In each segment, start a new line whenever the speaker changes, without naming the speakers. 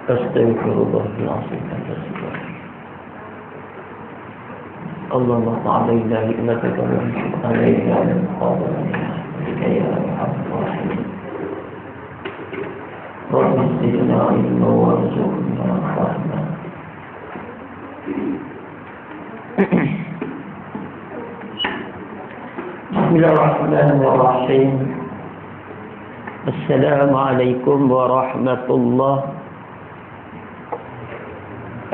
Astaghfirullahaladzim. Allahumma ta'ala innaka ta'lamu alaina ya Rahman. Rabbi zidna ilma warzuqna rahmah. Bismillahirrahmanirrahim. Assalamualaikum warahmatullahi.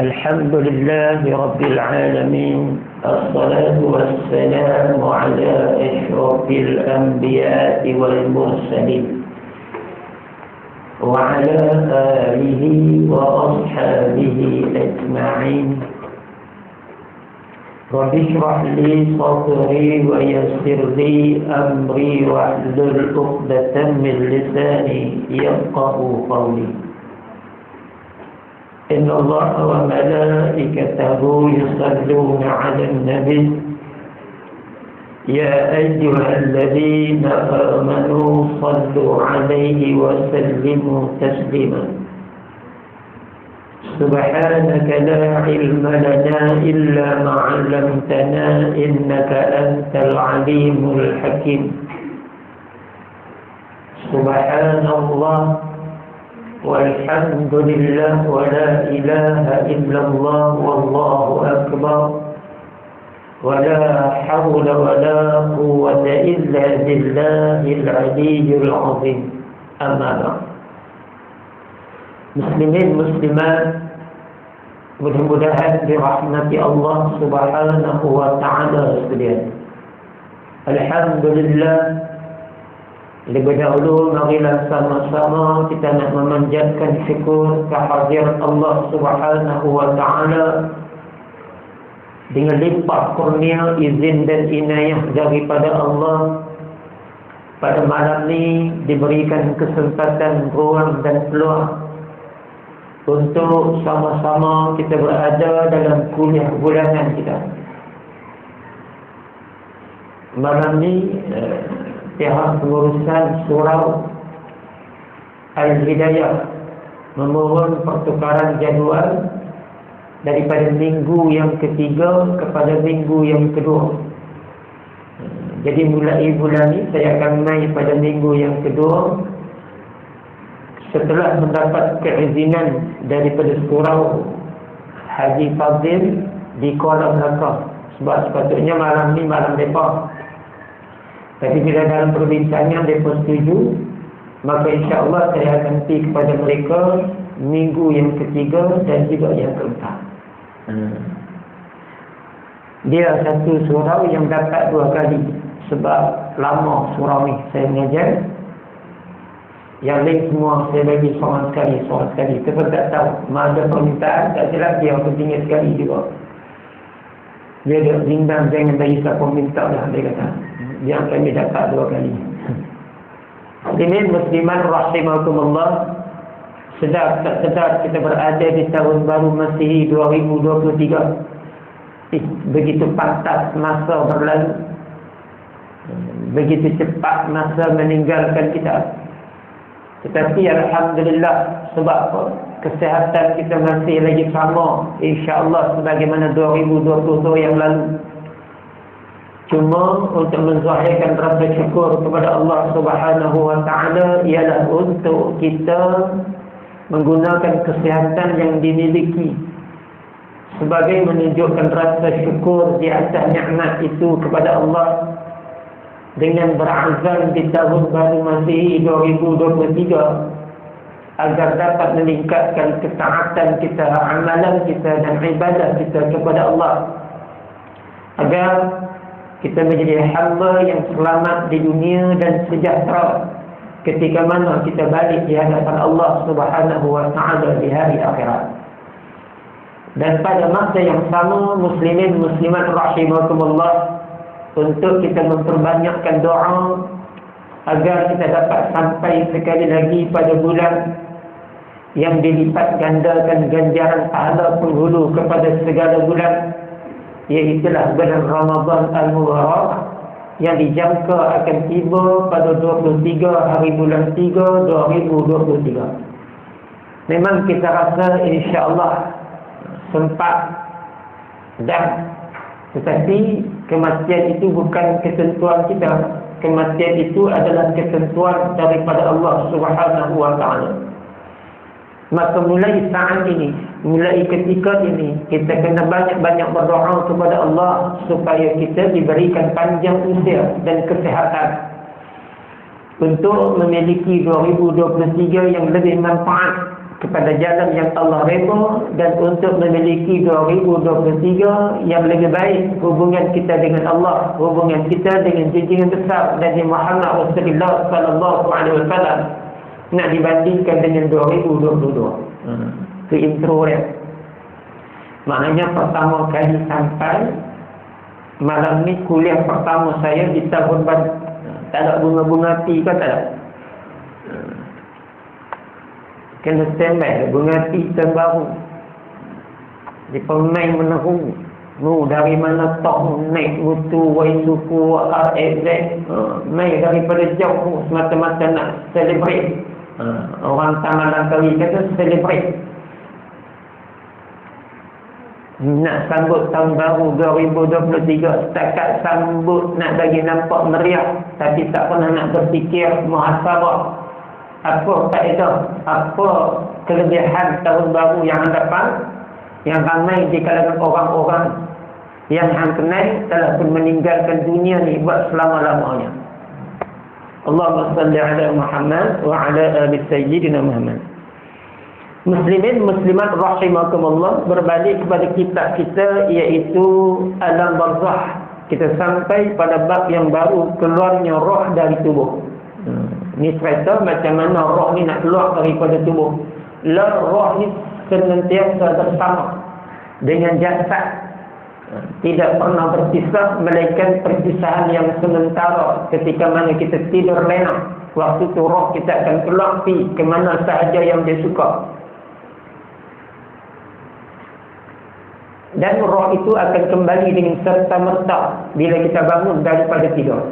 Alhamdulillahi rabbil alamin. Assalatu wassalamu ala asyrafil anbiya'i wal mursalin wa ala alihi wa ashabihi ajma'in. Rabbi shrah li sadri wa yassir li amri wahlul 'uqdatam min lisani yafqahu qawli. Inna Allaha wa malaikatahu yusalluna 'alan nabi ya ayyuhalladzina amanu sallu 'alaihi wa sallimu taslima. Subhanaka la ilma lana illa ma 'allamtana innaka antal 'alimul hakim. Subhanallah walhamdulillah wa la ilaha illallah wallahu akbar wa la hawla wa la quwwata illa billahil aliyyil azim. Amma ba'd. Muslimin muslimat, mudah-mudahan dirahmati Allah Subhanahu wa ta'ala sekalian. Alhamdulillah, lebih dahulu marilah sama-sama kita nak memanjatkan syukur kehadirat Allah Subhanahu wa ta'ala dengan limpah kurnia, izin dan inayah daripada Allah. Pada malam ni diberikan kesempatan, ruang dan peluang untuk sama-sama kita berada dalam kuliah bulanan kita. Malam ni pihak pengurusan surau Al-Hidayah memohon pertukaran jadual daripada minggu yang ketiga kepada minggu yang kedua. Jadi mulai bulan ni saya akan naik pada minggu yang kedua setelah mendapat keizinan daripada surau Haji Fazil di Kuala Melaka. Sebab sepatutnya malam ni malam mereka, tapi bila dalam perbincangan mereka setuju, maka insya-Allah saya akan pergi kepada mereka minggu yang ketiga dan juga yang keempat. Dia satu surau yang dapat 2 kali. Sebab lama surau ni saya mengajar. Yang lain semua saya bagi seorang sekali. Kita tak tahu. Ada permintaan, tak silap dia pentingnya sekali juga. Dia ada bimbang, jangan bagi siapa minta dah, dia kata. Dia kami dapat 2 kali. Muslimin musliman rahimakumullah. Sedar tak sedar kita berada di tahun baru Masihi 2023. Begitu pantas masa berlalu. Begitu cepat masa meninggalkan kita. Tetapi alhamdulillah, sebab apa? Kesihatan kita masih lagi sama, insya-Allah sebagaimana 2020 yang lalu. Cuma untuk menzahirkan rasa syukur kepada Allah Subhanahu wa ta'ala ialah untuk kita menggunakan kesihatan yang dimiliki sebagai menunjukkan rasa syukur di atas nikmat itu kepada Allah, dengan berazam di tahun baru Masihi 2023 agar dapat meningkatkan ketaatan kita, amalan kita dan ibadah kita kepada Allah, agar kita menjadi hamba yang selamat di dunia dan sejahtera ketika mana kita balik di hadapan Allah Subhanahu wa ta'ala di hari akhirat. Dan pada masa yang sama, muslimin muslimat rahimakumullah, untuk kita memperbanyakkan doa agar kita dapat sampai sekali lagi pada bulan yang dilipat gandakan ganjaran pahala penghulu kepada segala bulan, iaitulah bulan Ramadan Al-Mubarak, yang dijangka akan tiba pada 23 hari bulan 3 2023. memang kita rasa insya-Allah sempat dan tetapi kematian itu bukan ketentuan kita. Kematian itu adalah ketentuan daripada Allah Subhanahu wa taala. Maka mulai saat ini, mulai ketika ini, kita kena banyak-banyak berdoa kepada Allah supaya kita diberikan panjang usia dan kesihatan untuk memiliki 2023 yang lebih manfaat kepada jalan yang Allah redha, dan untuk memiliki 2023 yang lebih baik hubungan kita dengan Allah, hubungan kita dengan junjungan besar Nabi Muhammad Rasulullah sallallahu alaihi wasallam, nak dibandingkan dengan 2022. Itu intro dia. Maknanya pertama kali sampai malam ni kuliah pertama saya di tahun baru. Tak ada bunga-bunga api ke tak ada? Kena standby bunga api tahun baru. Di pemain meneru. Dari mana tok naik mutu, wai suku, RFZ. Naik daripada jauh semata-mata nak celebrate. Orang Taman Langkawi kata celebrate. Nak sambut tahun baru 2023, setakat sambut nak bagi nampak meriah, tapi tak pernah nak berfikir muhasabah. Apa faedah, apa kelebihan tahun baru yang hadapan, yang ramai di kalangan orang-orang yang hang kenal telah pun meninggalkan dunia ni buat selama-lamanya. Allahumma salli ala Muhammad wa ala ali sayyidina Muhammad. Muslimin muslimat rahimakumullah, berbalik kepada kitab kita iaitu Alam Barzakh. Kita sampai pada bab yang baru, keluarnya roh dari tubuh. Ni cerita macam mana roh ni nak keluar daripada tubuh. Roh ni senantiasa bersama dengan jasad, tidak pernah berpisah, melainkan perpisahan yang sementara ketika mana kita tidur lena. Waktu tu roh kita akan keluar pergi ke mana sahaja yang dia suka. Dan roh itu akan kembali dengan serta-merta bila kita bangun daripada tidur.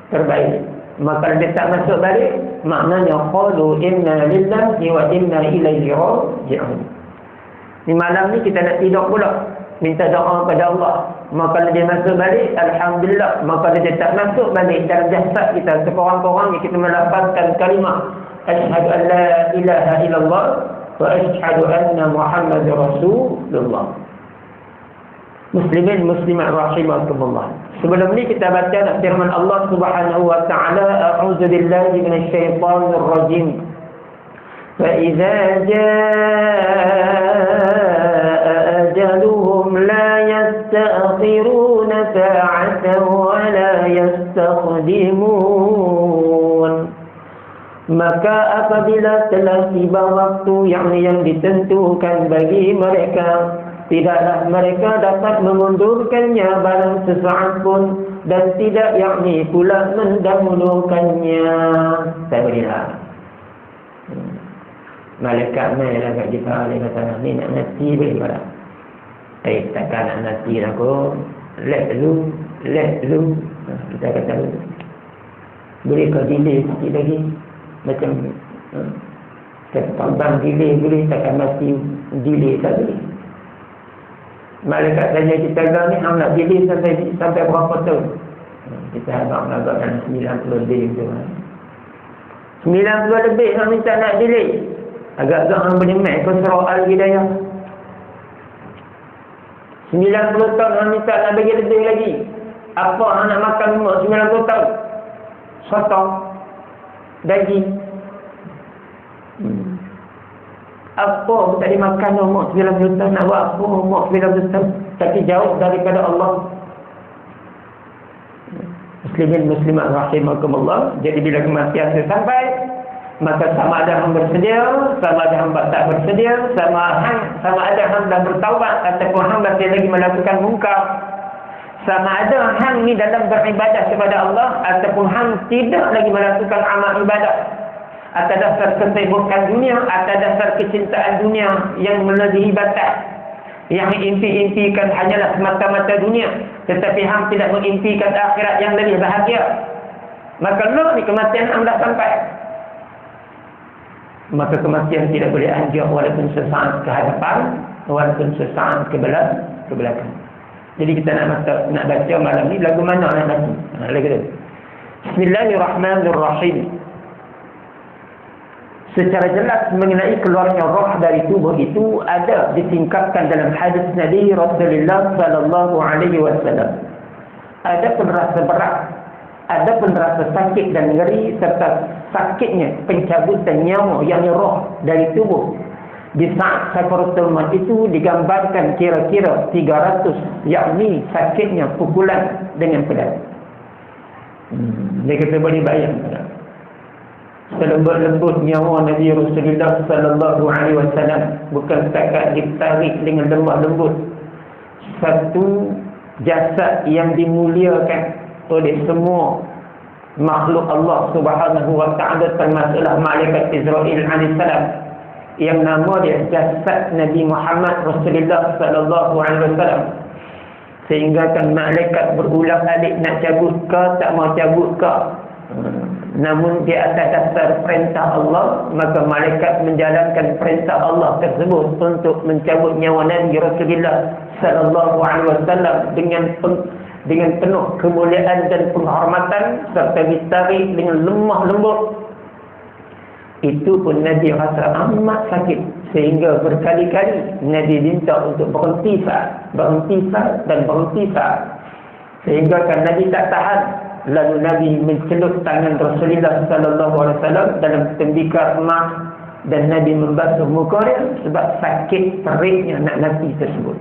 Terbaik. Maka dia tak masuk balik, maknanya qalu inna lillahi wa inna ilaihi raji'un. Di malam ni kita nak tidur pula, minta doa kepada Allah. Maka dia masuk balik, alhamdulillah. Maka dia tak masuk balik dalam jasad kita. Sekurang-kurangnya kita melafazkan kalimah asyhadu an la ilaha illallah wa asyhadu anna Muhammadar Rasulullah. Muslimin muslimat rahimakumullah. Sebelum ni kita baca firman Allah Subhanahu wa taala, a'udzu billahi minasyaitonir rajim. Fa idza jaa ajaluhum la yasta'khiruna sa'atan wa la yastaqdimun. Maka apabila telah tiba waktu yang ditentukan bagi mereka, tidaklah mereka dapat memundurkannya barang sesaat pun, dan tidak pula mendahulukannya. Saya berilah. Malaikat mai lah kat kita, dia kata ni nak mati boleh pada. Takkan nak mati aku. Let dulu. Kita kata boleh kau delay sikit lagi. Macam terbang delay boleh, takkan mati delay tak boleh. Malaikat tanya kita ni hang nak delay sampai berapa tahun? Kita agak dalam 90 lebih tu. 90 lebih hang minta nak delay. Agak-agak hang boleh mat ke surah Al-Hidayah. 90 tahun hang minta nak bagi lebih lagi. Apa hang nak makan umur 90 tahun? Sotong, daging. Apa tak dimakan umur 90 tahun, nak buat apa umur 90 tahun? Tapi jauh daripada Allah. Muslimin muslimat rahimakumullah. Jadi bila kematian itu sampai, maka sama ada hang bersedia, sama ada hang tak bersedia, sama ada hang dah bertaubat ataupun hang masih lagi melakukan mungkar, sama ada hang ni dalam beribadah kepada Allah ataupun hang tidak lagi melakukan amal ibadah, atas dasar kesibukan dunia, atas dasar kecintaan dunia yang melebihi batas, yang impi-impikan hanyalah semata-mata dunia, tetapi hang tidak mengimpikan akhirat yang lebih bahagia, maka lo ni kematian hang dah sampai. maka kematian tidak boleh anjak walaupun sesaat ke hadapan, walaupun sesaat ke belakang. Jadi kita nak baca malam ni lagu mana nak baca? Lagu tu. Bismillahirrahmanirrahim. Secara jelas mengenai keluarnya roh dari tubuh itu ada ditingkatkan dalam hadis Nabi Rasulullah sallallahu alaihi wasallam. Ada pun rasa berat, ada pun rasa sakit dan ngeri serta sakitnya pencabutan nyawa yakni roh dari tubuh. Di saat sakaratul maut itu digambarkan kira-kira 300, yakni sakitnya pukulan dengan pedang. Dia kata boleh bayangkan selembut-lembut nyawa Nabi Rasulullah sallallahu alaihi wasallam bukan setakat ditarik dengan lemah lembut. Satu jasad yang dimuliakan oleh semua makhluk Allah Subhanahu wa taala, termasuklah malaikat Israel alaihissalam, yang nama dia jasad Nabi Muhammad Rasulullah sallallahu alaihi wasallam. Sehingga kan malaikat berulang-alik nak cabut ke, tak mau cabut ke. Namun di atas dasar perintah Allah, maka malaikat menjalankan perintah Allah tersebut untuk mencabut nyawa Nabi Rasulullah sallallahu alaihi wasallam dengan penuh kemuliaan dan penghormatan serta ditarik dengan lemah lembut. Itu pun Nabi rasa amat sakit sehingga berkali-kali Nabi minta untuk berhenti saat. Sehingga kan Nabi tak tahan, lalu Nabi mencelup tangan Rasulullah sallallahu alaihi wasallam dalam tembikar emas dan Nabi membasuh muka dia sebab sakit teriknya nak mati tersebut.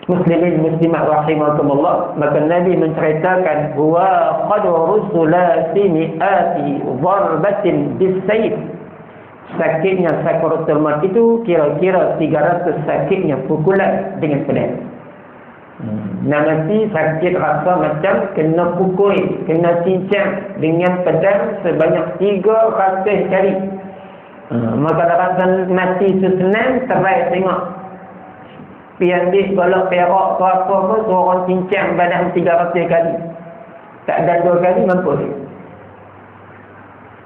Muslimin muslimat rahimakumullah, maka Nabi menceritakan huwa qadru sulasi mi'ati darbatin bisayf. Sakitnya sakaratul maut itu kira-kira 300 sakitnya pukulan dengan pedang. Nanti sakit rasa macam kena pukul, kena cincang dengan pedang sebanyak 300 kali. Maka rasa mati senang, terai tengok piandis balak perak ke apa pun seorang cincang badan 300 kali. Tak ada 2 kali mampu.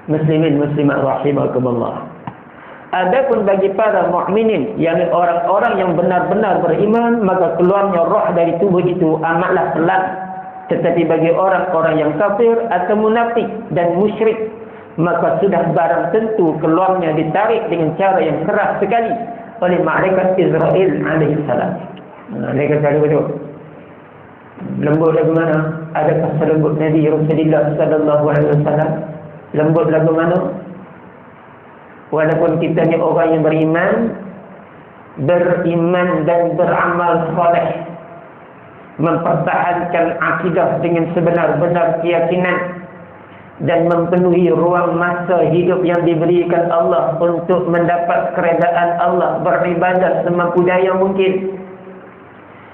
Muslimin muslimat rahimakumullah. Adapun bagi para mukminin, yakni orang-orang yang benar-benar beriman, maka keluarnya roh dari tubuh itu amatlah pelan. Tetapi bagi orang-orang yang kafir atau munafik dan musyrik, maka sudah barang tentu keluarnya ditarik dengan cara yang keras sekali oleh malaikat Israel alaihissalam. Dia kata betul. Lembut lagu mana? Adakah selembut Nabi Rasulullah sallallahu alaihi wasallam? Lembut lagu mana? Walaupun kita ni orang yang beriman dan beramal soleh, mempertahankan akidah dengan sebenar-benar keyakinan dan memenuhi ruang masa hidup yang diberikan Allah untuk mendapat keredaan Allah, beribadah semampu daya mungkin.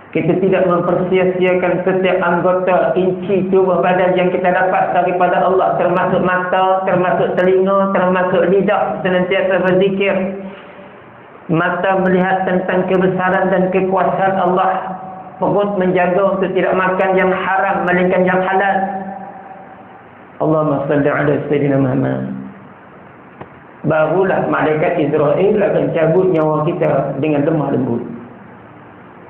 Kita tidak mempersia-siakan setiap anggota inci tubuh badan yang kita dapat daripada Allah, termasuk mata, termasuk telinga, termasuk lidah senantiasa berzikir. Mata melihat tentang kebesaran dan kekuasaan Allah. Perut menjaga untuk tidak makan yang haram, melainkan yang halal. Allahumma salli ala Sayyidina Muhammad. Barulah malaikat Israel akan cabut nyawa kita dengan lemah lembut.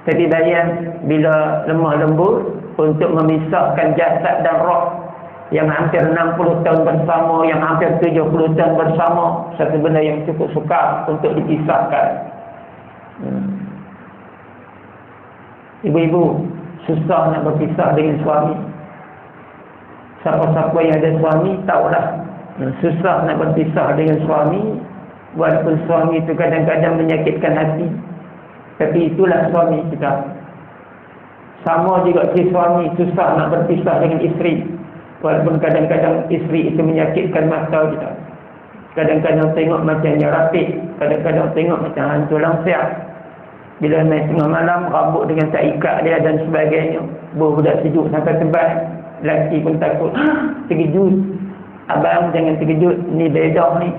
Tapi bayang bila lemah lembut untuk memisahkan jasad dan roh yang hampir 60 tahun bersama, yang hampir 70 tahun bersama, satu benda yang cukup sukar untuk dipisahkan. Ibu-ibu susah nak berpisah dengan suami. Siapa-siapa yang ada suami tahulah susah nak berpisah dengan suami. Walaupun suami itu kadang-kadang menyakitkan hati, tapi itulah suami kita. Sama juga si suami susah nak berpisah dengan isteri. Walaupun kadang-kadang isteri itu menyakitkan mata kita. Kadang-kadang tengok macamnya rapid, kadang-kadang tengok macam hantu langsiak. Bila naik tengah malam, rambut dengan tak ikat dia dan sebagainya. Budak sejuk sampai tebal. Lelaki pun takut. Terkejut. Abang jangan terkejut, ni bedah ni.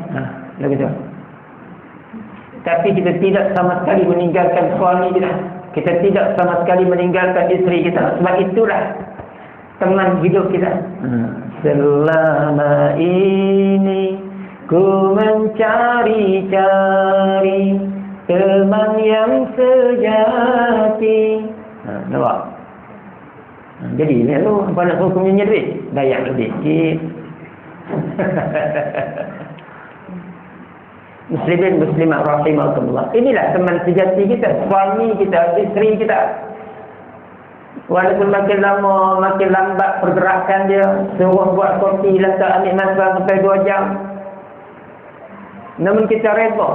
Begitu. Tapi kita tidak sama sekali meninggalkan suami kita. Kita tidak sama sekali meninggalkan isteri kita. Sebab itulah teman hidup kita. Selama ini ku mencari cari-cari teman yang sejati. Nampak? Jadi ni tu apa nak suruh punya duit? Bayar lebih sikit. Muslimin muslimat rahimakumullah. Inilah teman sejati kita, suami kita, isteri kita. Walaupun makin lama, makin lambat pergerakan dia, suruh buat kopi, letak ambil masa sampai 2 jam. Namun kita reda.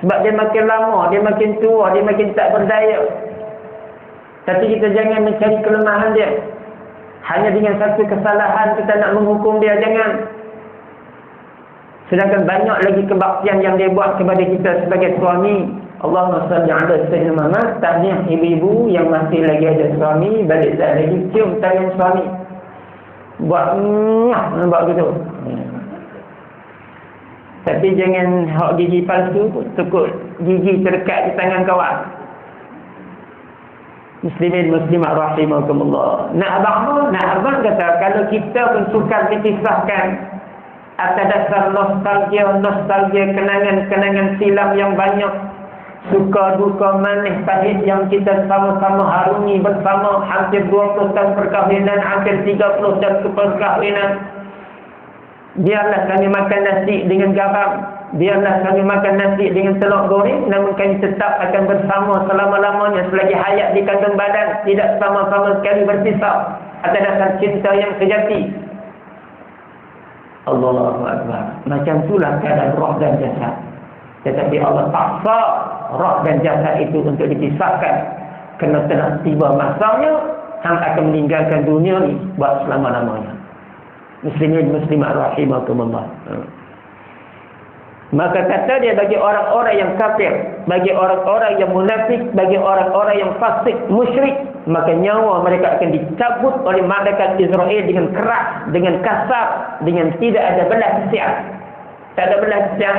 Sebab dia makin lama, dia makin tua, dia makin tak berdaya. Tapi kita jangan mencari kelemahan dia. Hanya dengan satu kesalahan kita nak menghukum dia, jangan. Sedangkan banyak lagi kebaktian yang dia buat kepada kita sebagai suami. Allahumma salli ala sayyidina Muhammad. Tahniah ibu-ibu yang masih lagi ada suami, balik tak lagi, cium tangan suami. Buat gitu. Tapi jangan hak gigi palsu, tukut gigi terdekat di tangan kawan. Muslimin muslimat rahimakumullah. Nak abang kata, kalau kita pun sukar dipisahkan atas dasar nostalgia, kenangan-kenangan silam yang banyak, suka duka manis pahit yang kita sama-sama harungi bersama, hampir 20 tahun perkahwinan, hampir 30 tahun perkahwinan. Biarlah kami makan nasi dengan garam, biarlah kami makan nasi dengan telur goreng, namun kami tetap akan bersama selama-lamanya selagi hayat di kandung badan, tidak sama-sama sekali berpisah atas dasar cinta yang sejati. Allahu Akbar. Macam itulah keadaan roh dan jasad. Tetapi Allah paksa roh dan jasad itu untuk dipisahkan, kerana telah tiba masanya hang akan meninggalkan dunia ni buat selama-lamanya. Muslimin muslimat rahimakumullah. Maka kata dia, bagi orang-orang yang kafir, bagi orang-orang yang munafik, bagi orang-orang yang fasik, musyrik, maka nyawa mereka akan dicabut oleh malaikat Israel dengan keras, dengan kasar, dengan tidak ada belas kasihan. Tak ada belas kasihan.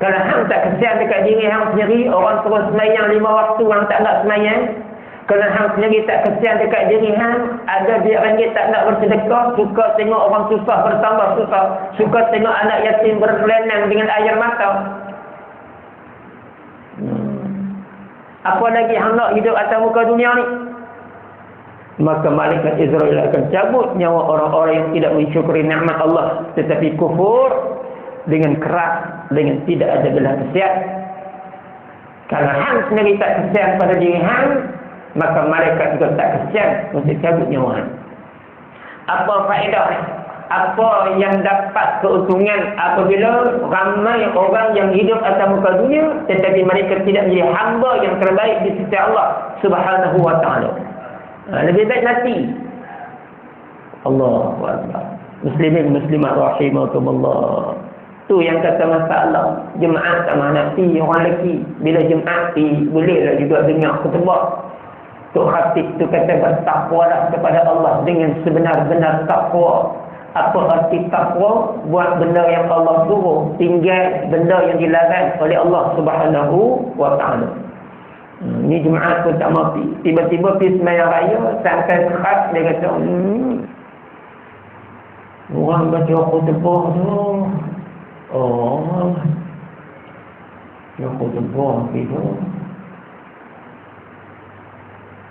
Kalau hang tak kasihan dekat diri hang sendiri, orang terus semayang 5 waktu, hang tak nak semayang. Kalau hang sendiri tak kasihan dekat diri hang, ada RM2 tak nak bersedekah, suka tengok orang susah bertambah susah, suka tengok anak yatim berlenang dengan air mata. Apa lagi hang nak hidup atas muka dunia ni? Maka malaikat Israel akan cabut nyawa orang-orang yang tidak mensyukuri nikmat Allah, tetapi kufur dengan keras, dengan tidak ada belas kasihan. Kalau hang sendiri tak kasihan pada diri hang, maka malaikat juga tak kesian untuk cabut nyawa. Apa faedah? Apa yang dapat keuntungan apabila ramai orang yang hidup atas muka dunia tetapi mereka tidak menjadi hamba yang terbaik di sisi Allah Subhanahu wa taala? Lebih baik mati. Allahu Akbar. Muslimin muslimat rahimakumullah. Tu yang kata masalah jemaah sama Nabi orang lelaki. Bila jemaah bolehlah juga dengar khutbah. Tok Khatib tu kata bertakwalah kepada Allah dengan sebenar-benar takwa. Apa arti takwa? Buat benda yang Allah suruh, tinggal benda yang dilarang oleh Allah Subhanahu wa taala. Ni jemaah pun tak mati. Tiba-tiba pergi sembahyang raya, sampai khas dia kata, orang baca khutbah tu. Khutbah gitu.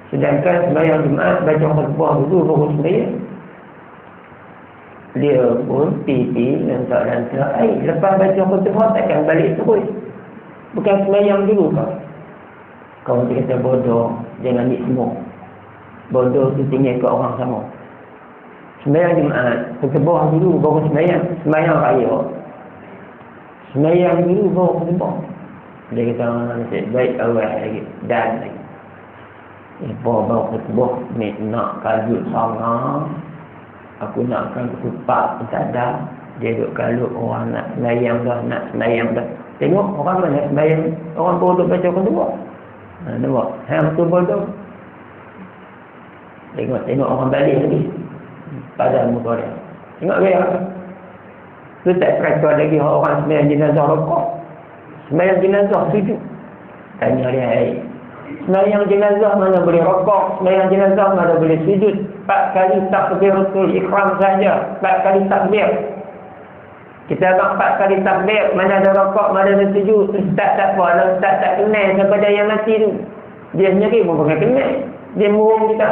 Sedangkan sembahyang Jumaat baca khutbah dulu baru sembahyang. Dia pun pipi lantak-lantak. Lepas baca khutbah takkan balik terus. Bukan sembahyang dulu kau. Kau kata bodoh, jangan ambil semua. Bodoh tu tinggal ke orang sama. Sembahyang Jumaat, khutbah dulu baru sembahyang. Sembahyang raya, sembahyang dulu baru khutbah. Dia kata baik awal lagi dan lagi. Bawa khutbah ni nak kalut sangat. Aku nakkan ketupat tak ada. Dia duduk kalut orang nak semayang dah. Tengok orang mana semayang, orang bodoh baca khutbah. Nampak? Hang tu bodoh. Tengok orang balik lagi pada muka dia. Tengok dia. Tu tak kerasa lagi orang semayang jenazah rokok. Semayang jenazah sujud. Tanya dia, semayang jenazah mana boleh rokok, semayang jenazah mana boleh sujud. 4 kali takbiratul ikhram saja, 4 kali takbir. Kita agak 4 kali takbir, mana ada rokok, mana ada sujud. Ustaz tak apa, kalau Ustaz tak kenal kepada yang mati tu, dia sendiri pun bukan kenal. Dia murung kita.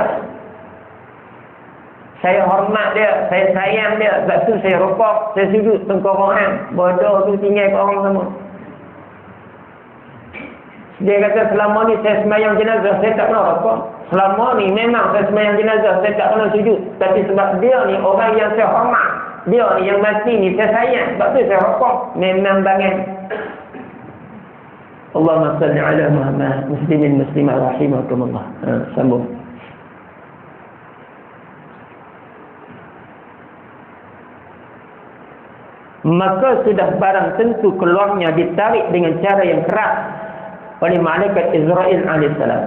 Saya hormat dia, saya sayang dia, sebab tu saya rokok, saya sujud tengkorongan. Bodoh tu tinggal ke orang semua. Dia kata selama ni saya sembahyang jenazah, saya tak pernah rokok. Selama ni memang saya sembahyang jenazah, saya tak pernah sujud. Tapi sebab dia ni orang yang saya hormat, dia ni yang mati ni saya sayang, sebab tu saya rokok. Memang bangan. Allahumma salli ala Muhammad, muslimin muslimat rahimakumullah. Sambung. Maka sudah barang tentu keluarnya ditarik dengan cara yang keras oleh malaikat Israel alaihissalam.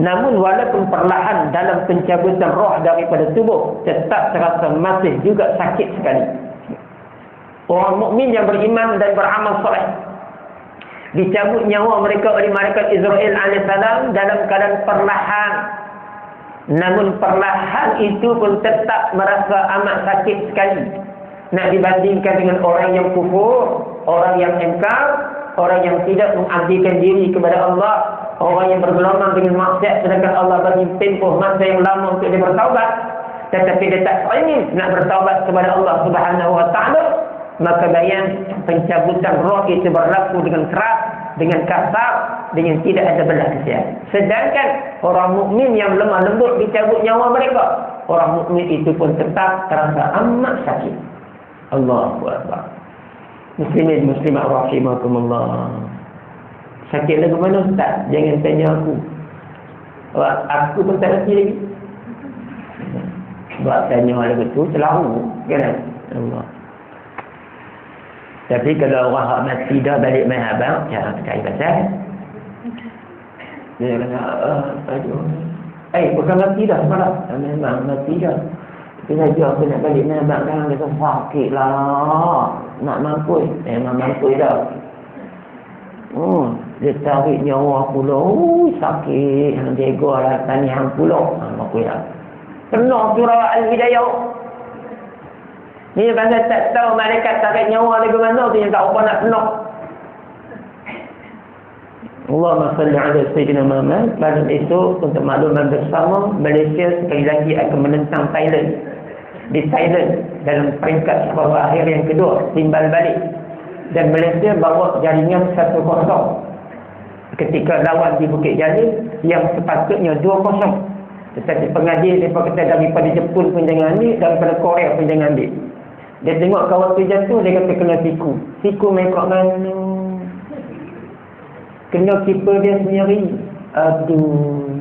Namun walaupun perlahan dalam pencabutan roh daripada tubuh, tetap terasa masih juga sakit sekali. Orang mukmin yang beriman dan beramal soleh, dicabut nyawa mereka oleh malaikat Israel alaihissalam dalam keadaan perlahan. Namun perlahan itu pun tetap merasa amat sakit sekali. Nak dibandingkan dengan orang yang kufur, orang yang ingkar, orang yang tidak mengabdikan diri kepada Allah, orang yang bergelimang dengan maksiat sedangkan Allah bagi tempoh masa yang lama untuk dia bertaubat, tetapi dia tak ingin nak bertaubat kepada Allah Subhanahu wa taala, maka bayan pencabutan roh itu berlaku dengan keras, dengan kasar, dengan tidak ada belas kasihan. Sedangkan orang mukmin yang lemah lembut dicabut nyawa mereka, orang mukmin itu pun tetap terasa amat sakit. Allahu Akbar. Muslimin muslimat rahimakumullah. Sakit lagu mana Ustaz? Jangan tanya aku. Aku pun tak reti lagi. Buat tanya lagu tu selalu kan? Allah. Tapi kalau orang mati dah balik main abang, jangan cari pasal. Dia kata, aduh. Bukan mati dah semalam. Memang mati dah. Tapi saja aku nak balik main abang kan, dia kata sakit lah. Nak mampus. Memang mampus dah. Dia tarik nyawa pula. Sakit. Yang jaga lah tanihan pula. Mampus dah. Penuh surah Al-Hidayah. Ni pasal tak tahu malaikat tarik nyawa lagu mana tu yang tak apa nak penuh. Allahumma salli ala Sayyidina Muhammad. Pada itu untuk makluman bersama, Malaysia sekali lagi akan menentang Thailand. Di Thailand dalam peringkat separuh akhir yang kedua, timbal balik. Dan Malaysia bawa jaringan 1-0 ketika lawan di Bukit Jalil yang sepatutnya 2-0. Tetapi pengadil mereka kata daripada Jepun pun jangan ambil, daripada Korea pun jangan ambil. Dia tengok kawan tu jatuh, dia kata kena siku. Siku mekok mana? Kena keeper dia sendiri. Aduh.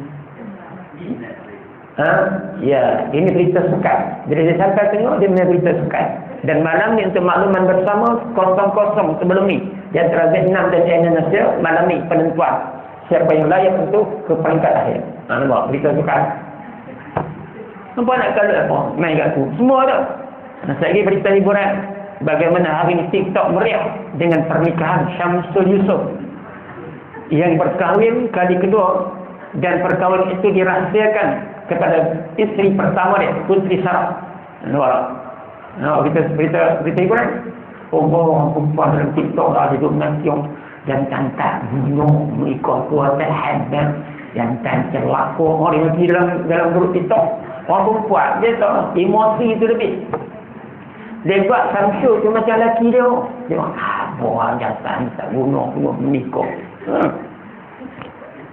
Ya, ini berita sukan. Bila dia sampai tengok, dia punya berita sukan. Dan malam ni untuk makluman bersama 0-0 sebelum ni. Di antara Vietnam dan Indonesia, malam ni penentuan. Siapa yang layak untuk ke peringkat akhir. Nampak berita sukan. Nampak nak kalau apa? Main kat aku. Semua dah. Lagi berita hiburan. Bagaimana hari ini TikTok meriah dengan pernikahan Syamsul Yusof yang berkahwin kali kedua, dan perkahwinan itu dirahsiakan kepada isteri pertama dia, Putri Sarah. Berita hiburan. Orang perempuan dalam TikTok dah hidup nasiong dan tantak bunuh menikah kuasa hadam dan tantak laku orang lagi dalam grup TikTok. Orang perempuan dia tak emosi itu lebih. Dia buat Samsul tu macam lelaki dia. Dia buat, buang jasa tak bunuh menikah.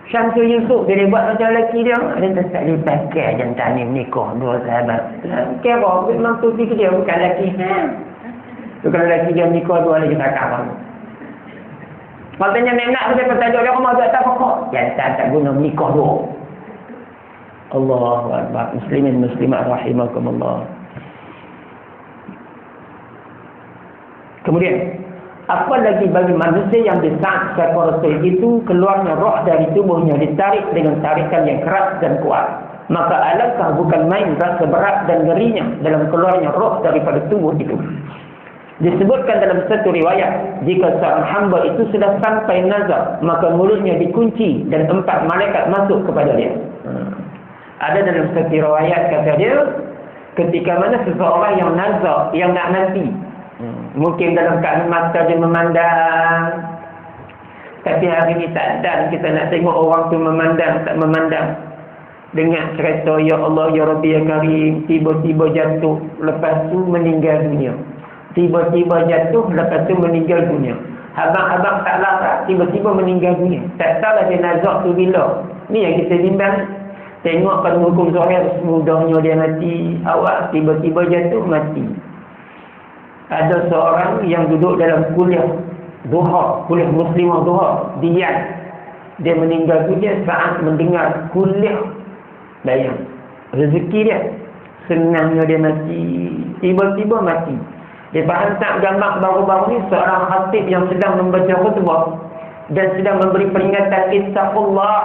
Syamsul Yusof dia buat macam lelaki dia. Dia tak dipakai jantan ni menikah dua sahabat. Kira memang tu fikir dia bukan lelaki. Tu kalau lelaki dia menikah dua lagi tak kawan. Maknanya nak kita kata dia rumah tak tak pokok. Jantan tak guna menikah dua. Allahu Akbar. Muslimin muslimat rahimakumullah. Kemudian, apa lagi bagi manusia yang disaat secara rasul itu keluarnya roh dari tubuhnya ditarik dengan tarikan yang keras dan kuat. Maka alangkah bukan main rasa berat dan ngerinya dalam keluarnya roh daripada tubuh itu. Disebutkan dalam satu riwayat, jika seorang hamba itu sudah sampai nazar, maka mulutnya dikunci dan 4 malaikat masuk kepada dia. Ada dalam satu riwayat kata dia, ketika mana seseorang yang nazar, yang nak mati, Mungkin dalam keadaan mata dia memandang, tapi hari ni tak ada. Kita nak tengok orang tu memandang, tak memandang. Dengan cerita ya Allah ya Rabbi ya Karim, tiba-tiba jatuh, lepas tu meninggal dunia. Tiba-tiba jatuh, lepas tu meninggal dunia. Abang-abang tak larat, tiba-tiba meninggal dunia. Tak tahulah jenazah tu bila. Ni yang kita bimbang. Tengok pada hukum zahir, mudahnya dia mati, awak tiba-tiba jatuh mati. Ada seorang yang duduk dalam kuliah duha, kuliah muslimah duha, dia meninggal dunia saat mendengar kuliah. Bayang rezeki dia, senangnya dia mati, tiba-tiba mati. Dia hantar gambar baru-baru ni seorang khatib yang sedang membaca khutbah dan sedang memberi peringatan ittaqullah,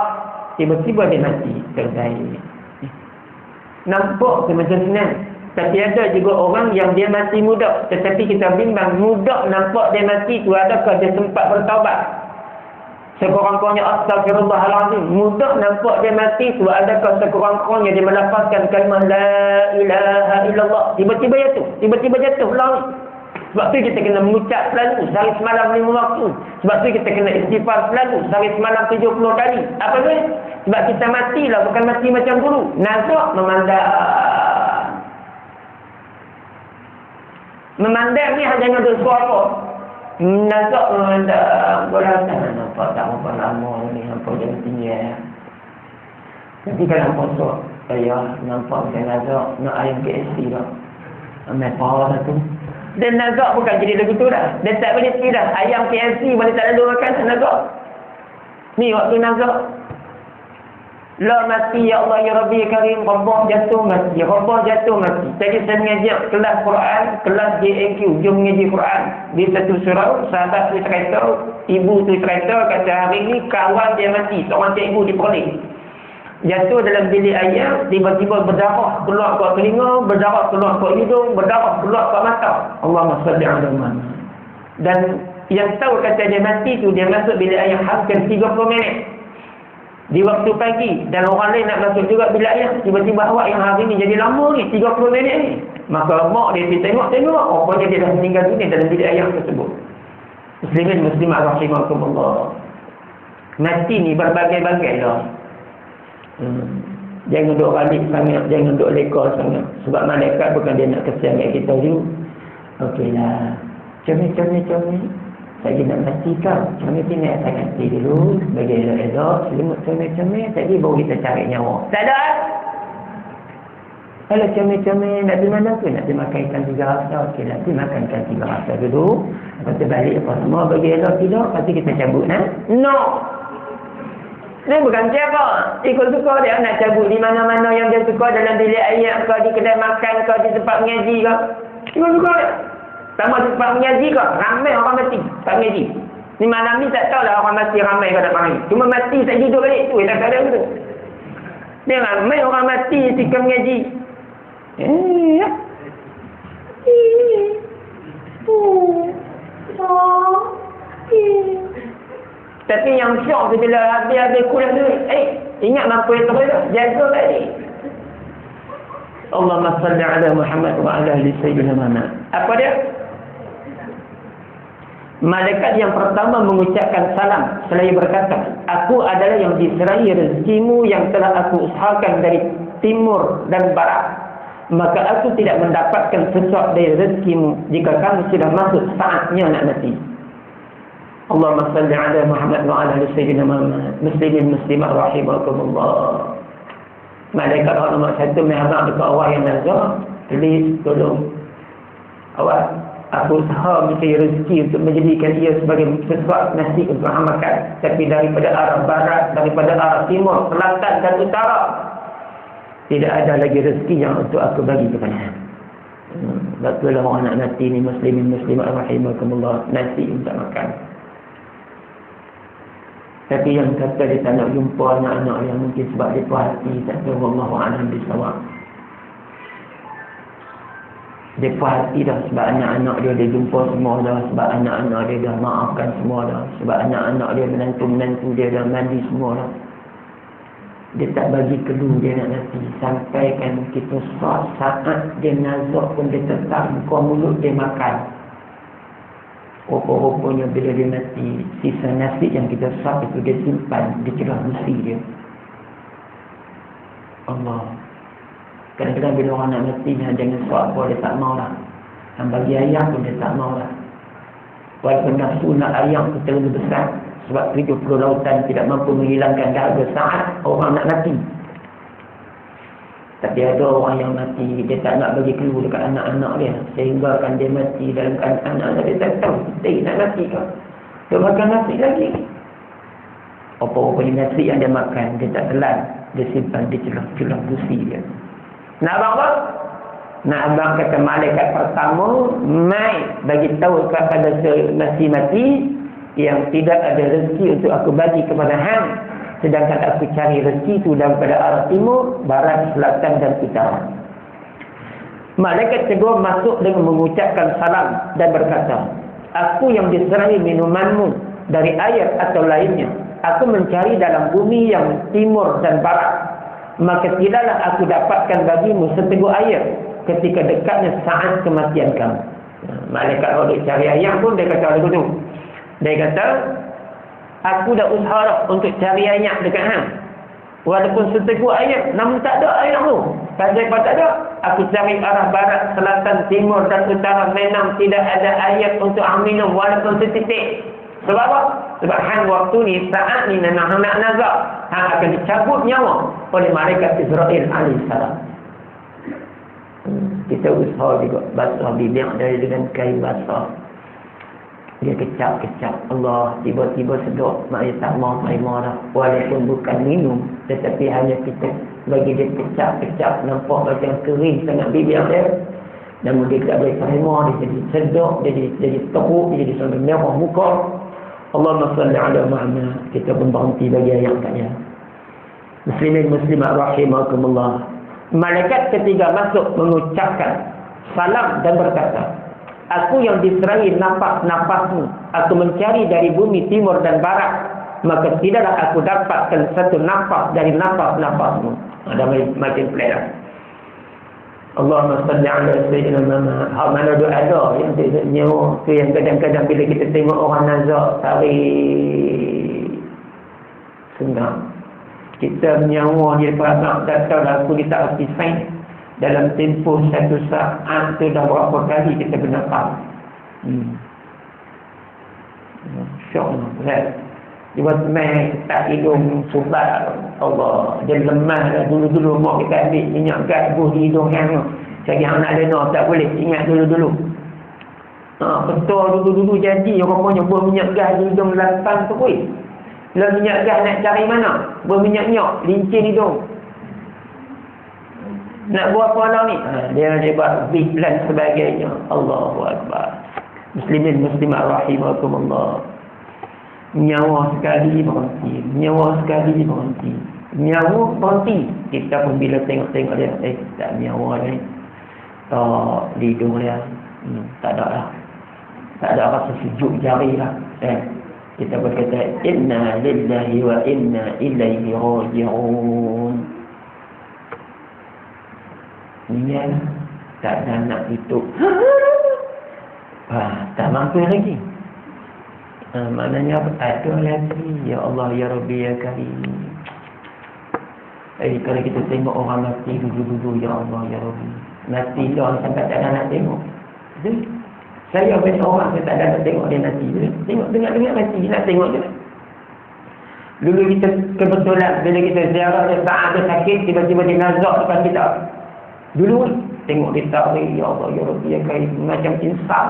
tiba-tiba dia mati terbaik. Nampak ke macam senang? Tapi ada juga orang yang dia mati muda, tetapi kita bimbang, muda nampak dia mati tu, adakah dia sempat bertaubat? Sekurang-kurangnya astagfirullahalazim. Mudah nampak dia mati tu, adakah sekurang-kurangnya dia melafazkan kalimah la ilaha illallah? Tiba-tiba jatuh lari. Sebab tu kita kena mengucap selalu sehari semalam 5 waktu. Sebab tu kita kena istighfar selalu sehari semalam 70 kali. Apa tu? Sebab kita matilah, bukan mati macam dulu. Nazak memandang ni hanya ada suara. Nazak memandang berasa nampak tak apa lama ni, nampak dia tinggal. Tapi kalau masuk saya nampak macam nazak nak ayam KFC dah. Ambil power dah tu. Dan nazak bukan jadi lagu tu dah. Dia tak boleh pergi dah. Ayam KFC mana tak lalu makan nazak. Ni waktu nazak. La mati ya Allah ya Rabbi Karim, Rabbah jatuh mati, Rabbah jatuh mati. Jadi saya mengajak kelas Quran, kelas JNQ, jom mengaji Quran. Di satu surau, sahabat tu cerita, ibu tu cerita, kata hari ni kawan dia mati, seorang cikgu di Perlis. Jatuh dalam bilik ayam, tiba-tiba berdarah keluar ke telinga, berdarah keluar ke hidung, berdarah keluar ke mata. Allahumma salli ala Muhammad. Dan yang tahu kata dia mati tu, dia masuk bilik ayam hampir 30 minit. Di waktu pagi, dan orang lain nak masuk juga bilik ayam, tiba-tiba awak yang hari ni jadi lama ni, 30 minit ni. Maka mak dia tengok-tengok, rupanya dia dah meninggal dunia dalam bilik ayam tersebut. Muslimin muslimat rahimakumullah. Mati ni berbagai-bagai lah. Jangan duduk balik sangat, jangan duduk leka sangat. Sebab malaikat bukan dia nak kesian kat kita dulu. Okeylah, comel-comel. Saya nak mati kau. Comel ni nak saya mati dulu. Bagi elok-elok, selimut comel-comel. Tadi baru kita cari nyawa. Tak ada. Kalau comel-comel nak pergi mana tu? Nak pergi makan ikan 3 rasa. Okeylah, pergi makan ikan 3 rasa dulu. Lepas tu balik apa semua. Bagi elok tidur. Lepas tu kita cabut. No. Ini bukan siapa. Ikut suka dia nak cabut di mana-mana yang dia suka, dalam bilik ayam ke, di kedai makan ke, di tempat mengaji ke. Ikut suka dia. Sama di tempat mengaji ke, ramai orang mati tak mengaji. Ni malam ni tak tahulah orang mati ramai ke tak ramai. Cuma mati tak hidup balik tu, tak ada tu. Dia ramai orang mati ketika mengaji. Tapi yang syok tu bila habis-habis kuliah tu, ingat mampu itu dah, jaga balik. Allahumma salli ala Muhammad wa ala ali sayyidina Muhammad. Apa dia? Malaikat yang pertama mengucapkan salam selain berkata, aku adalah yang diserai rezekimu yang telah aku usahakan dari timur dan barat. Maka aku tidak mendapatkan sesuatu dari rezekimu jika kamu sudah masuk saatnya nak mati. Allahumma salli ala Muhammad wa ala ali sayyidina Muhammad. Muslimin muslimat rahimakumullah. Malaikat nomor 1 mengharap dekat awak yang nazar, please tolong awak, aku usaha mencari rezeki untuk menjadikan ia sebagai sesuatu nasi untuk makan. Tapi daripada arah barat, daripada arah timur, selatan dan utara, tidak ada lagi rezeki yang untuk aku bagi kepada Betul orang nak mati ni, muslimin muslimat rahimakumullah, nasi untuk makan. Tapi yang kata dia tak nak jumpa anak-anak yang mungkin sebab dia puas hati, tak tahu, wallahu a'lam bishawab. Dia puas hati dah sebab anak-anak dia jumpa semua dah, sebab anak-anak dia dah maafkan semua dah, sebab anak-anak dia, menantu-menantu dia dah mandi semua dah. Dia tak bagi keluh dia nak mati. Sampaikan kita saat dia nazak pun dia tetap buka mulut dia makan. Rupa-rupanya bila dia mati, sisa nasi yang kita sap itu dia simpan di celah besi dia. Allah. Kadang-kadang bila orang nak mati, jangan suap apa, dia tak mau lah. Dan bagi ayam pun dia tak mau lah. Walaupun nafsu nak ayam tu terlalu besar, sebab 70 lautan tidak mampu menghilangkan dahaga saat orang nak mati. Tapi ada orang yang mati, dia tak nak bagi clue dekat anak-anak dia, sehingga kan dia mati dalam keadaan anak dia tak tahu dia nak mati ke. Dia makan nasi lagi. Apa-apa nasi yang dia makan, dia tak telan, dia simpan di celah-celah busi dia. Nak abang apa? Nak abang kata malaikat pertama, mai bagi tahu kepada nasi mati yang tidak ada rezeki untuk aku bagi kepada hang, sedangkan aku cari rezeki itu daripada arah timur, barat, selatan dan utara. Malaikat kedua masuk dengan mengucapkan salam dan berkata, aku yang diserai minumanmu dari air atau lainnya, aku mencari dalam bumi yang timur dan barat, maka tidaklah aku dapatkan bagimu seteguk air ketika dekatnya saat kematian kamu. Malaikat orang cari ayam pun dia kata lagu tu. Dia kata, aku dah usaha untuk cari air dekat hang. Walaupun seteguk air, namun tak ada air tu. Pasal tak ada, aku cari arah barat, selatan, timur dan utara, memang tidak ada air untuk hang minum walaupun setitik. Sebab apa? Sebab hang waktu ni, saat ni memang hang nak nazak, hang akan dicabut nyawa oleh malaikat Israel alaihissalam. Kita usaha juga basah bibir dari dengan kain basah. Dia kecap-kecap, Allah tiba-tiba sedok, mak dia tak mau dah. Walaupun bukan minum, tetapi hanya kita bagi dia kecap-kecap, nampak macam kering sangat bibir dia. Namun dia tak boleh terima, dia jadi sedok, dia jadi teruk, dia jadi sampai merah muka. Allahumma salli ala Muhammad. Kita pun berhenti bagi ayat katnya. Muslimin muslimat rahimakumullah. Malaikat ketiga masuk mengucapkan salam dan berkata, aku yang diserai nafas-nafasmu, aku mencari dari bumi timur dan barat, maka tidaklah aku dapatkan satu nafas dari nafas-nafasmu. Ada makin pelik lah. Allahumma salli ala sayyidina Muhammad. Mana doa yang nyawa tu yang kadang-kadang bila kita tengok orang nazak tarik senang. Kita nyawa dia pada datang aku dia tak satisfied. Dalam tempoh satu saat tu dah berapa kali kita bernafas. Syok lah. Dia buat main tak hidung subat. Allah. Dia lemah lah. Dulu-dulu mak kita ambil minyak gas buh di hidung hang tu. Cari anak lena tak boleh. Ingat dulu-dulu. Betul dulu-dulu jadi orang punya buah minyak gas di hidung lantang tu pun. Kalau minyak gas nak cari mana? Buah minyak nyok. Lincin hidung. Nak buat apa lah ni? Dia buat big plan sebagainya. Allahu Akbar. Muslimin muslimat rahimakumullah. Nyawa sekali berhenti. Nyawa sekali berhenti. Nyawa berhenti. Kita pun bila tengok-tengok dia, tak nyawa ni. Tak di hidung dia. Tak ada lah. Tak ada rasa sejuk jari lah. Kita berkata, inna lillahi wa inna ilaihi raji'un. Ni tak ada nak tutup. Tak mampu lagi. Maknanya ada lagi. Ya Allah, Ya Rabbi, Ya Karim. Kalau kita tengok orang mati dulu-dulu, Ya Allah, Ya Rabbi. Mati dah sampai tak ada nak tengok. Saya banyak orang saya tak ada nak tengok dia mati. Tengok dengar-dengar mati, nak tengok je. Dulu kita kebetulan bila kita ziarah dia saat dia sakit, tiba-tiba dia nazak depan kita. Dulu tengok dia tarik, Ya Allah, Ya Rabbi, Ya Karim, macam insan.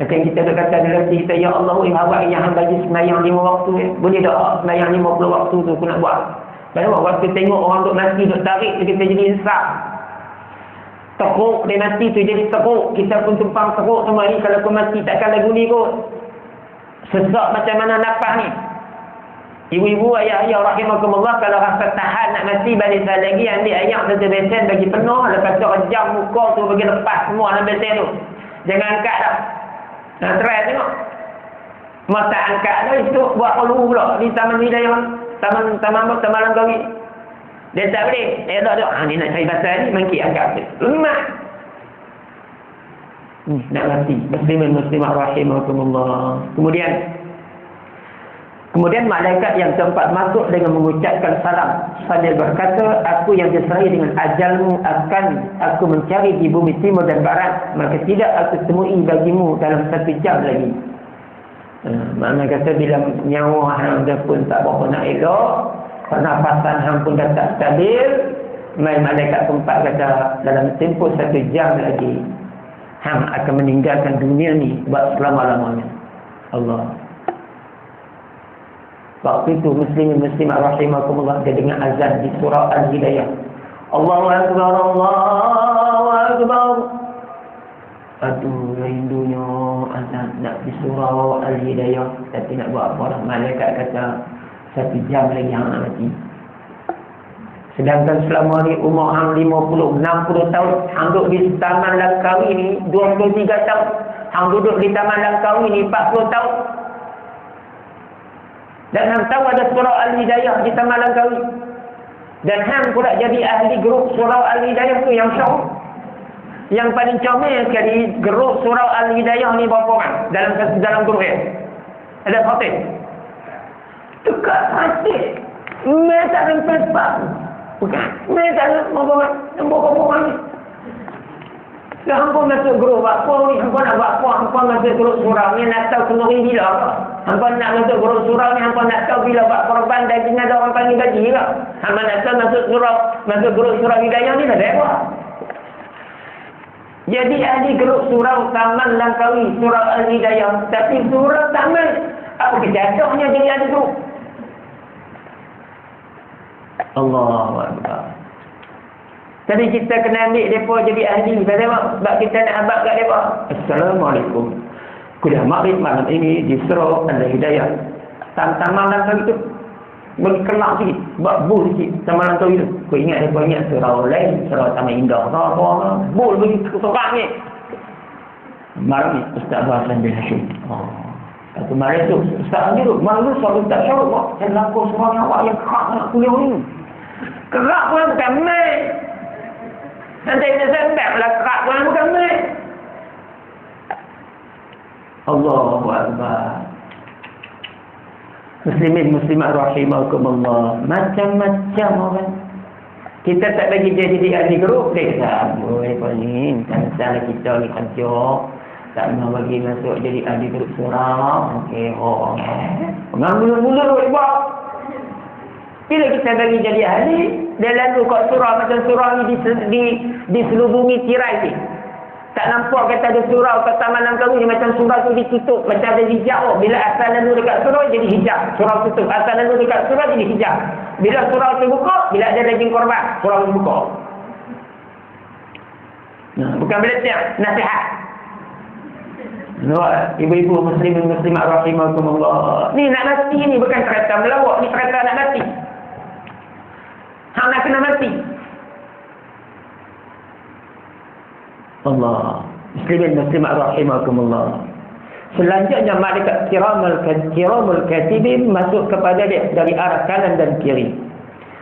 Macam kita ada kata dalam kita, Ya Allah, awak yang bagi semayang 5 waktu, boleh tak semayang 50 waktu tu aku nak buat. Kenapa? Waktu tengok orang duk mati, duk tarik, kita jadi insan. Teruk dia mati tu jadi teruk. Kita pun tumpang teruk semua ni. Kalau aku mati takkan lagu ni kot. Sesak macam mana nafas ni. Ibu-ibu, ayah-ayah rahimakumullah, kalau rasa tahan nak mati, balik saya lagi ambil ayam satu besen bagi penuh. Lepas tu rejam muka tu bagi lepas semua dalam besen tu. Jangan angkat dah. Nak try tengok. Masa angkat dah itu buat perlu pula. Di Taman Hidayah. Taman Langkawi. Dia tak boleh. Dia tak ada. Ni nak cari pasal ni, mangkit angkat. Lemah. Nak mati. Muslimin muslimat rahimakumullah. Kemudian malaikat yang keempat masuk dengan mengucapkan salam sambil berkata, aku yang diserahi dengan ajalmu akan aku mencari di bumi timur dan barat, maka tidak aku temui bagimu dalam 1 jam lagi. Makna kata bila nyawa hang dah pun tak berapa nak elok, pernafasan hang pun dah tak stabil, malaikat keempat kata dalam tempoh 1 jam lagi hang akan meninggalkan dunia ni buat selama-lamanya. Allah. Waktu itu muslimin muslimat rahimakumullah, dia dengar azan di surah Al-Hidayah. Allahu Akbar, Allahu Akbar. Aduh, rindunya azan nak di surah Al-Hidayah, tapi nak buat apa lah. Malaikat kata 1 jam lagi hang nak mati. Sedangkan selama ni umur hang 50, 60 tahun, hang duduk di Taman Langkawi ni 23 tahun. Hang duduk di Taman Langkawi ni 40 tahun. Dan hang tahu ada surau Al-Hidayah di Taman Langkawi. Dan hang pula jadi ahli grup surau Al-Hidayah tu yang syok. Yang paling comel sekali grup surau Al-Hidayah ni berapa orang dalam grup dia? Ada Fatih. Tukar Fatih. Mereka tak ada pespak. Bukan. Mereka tak ada berapa orang ni. Dah hampa masuk grup apa ni? Hampa nak buat apa? Hampa masuk grup surau ni nak tahu kenduri bila apa? Hampa nak masuk grup surau ni, hampa nak tahu bila buat korban daging ada orang panggil gaji ke? Hampa nak tahu masuk grup surau Hidayah ni dah apa? Jadi ahli grup surau Taman Langkawi, surau Al-Hidayah. Tapi surau Taman, apa kejatuhnya jadi ahli grup? Allahu Akbar. Tapi kita kena ambil mereka jadi ahli. Sebab kita nak abad kat mereka. Assalamualaikum. Kuliah maghrib malam ini di surau Al-Hidayah. Taman Langkawi itu bagi kelak sikit. Buat bul sikit. Taman Langkawi itu. Kau ingat mereka ingat surau lain. Surau Taman Indah. Bul bagi kesorak ni. Malam ni Ustaz Hasan bin Hashim. Satu malam tu Ustaz ni tu. Malam tu suatu Ustaz Syaruk. Saya laku semua awak yang kerak nak kuliah ni. Kerak pun bukan main. Nanti kita sembang lah kerak pun bukan main. Allahu Akbar. Muslimin muslimat rahimakumullah. Macam-macam orang. Kita tak bagi dia jadi ahli grup. Dia kata, boleh kau ni. Kan salah kita ni kerja. Tak mau bagi masuk jadi ahli grup surau. Okey, mula-mula buat. Bila kita bagi jadi ahli, dia lalu kat surau macam surau ni diselubungi tirai ni. Tak nampak kata ada surau kat Taman Langkawi ni macam surau tu ditutup. Macam ada hijab. Bila asal lalu dekat surau jadi hijab. Surau tutup. Asal lalu dekat surau jadi hijab. Bila surau terbuka, bila ada daging korban, surau terbuka. Nah, bukan belajar, nasihat. Ibu-ibu muslimin muslimat rahimakumullah. Ni nak mati ni bukan kereta melawak. Ni kereta nak mati. Hang nak kena mati. Allah. Muslimin muslimat rahimakumullah. Selanjutnya malaikat kiramul katibin masuk kepada dia dari arah kanan dan kiri.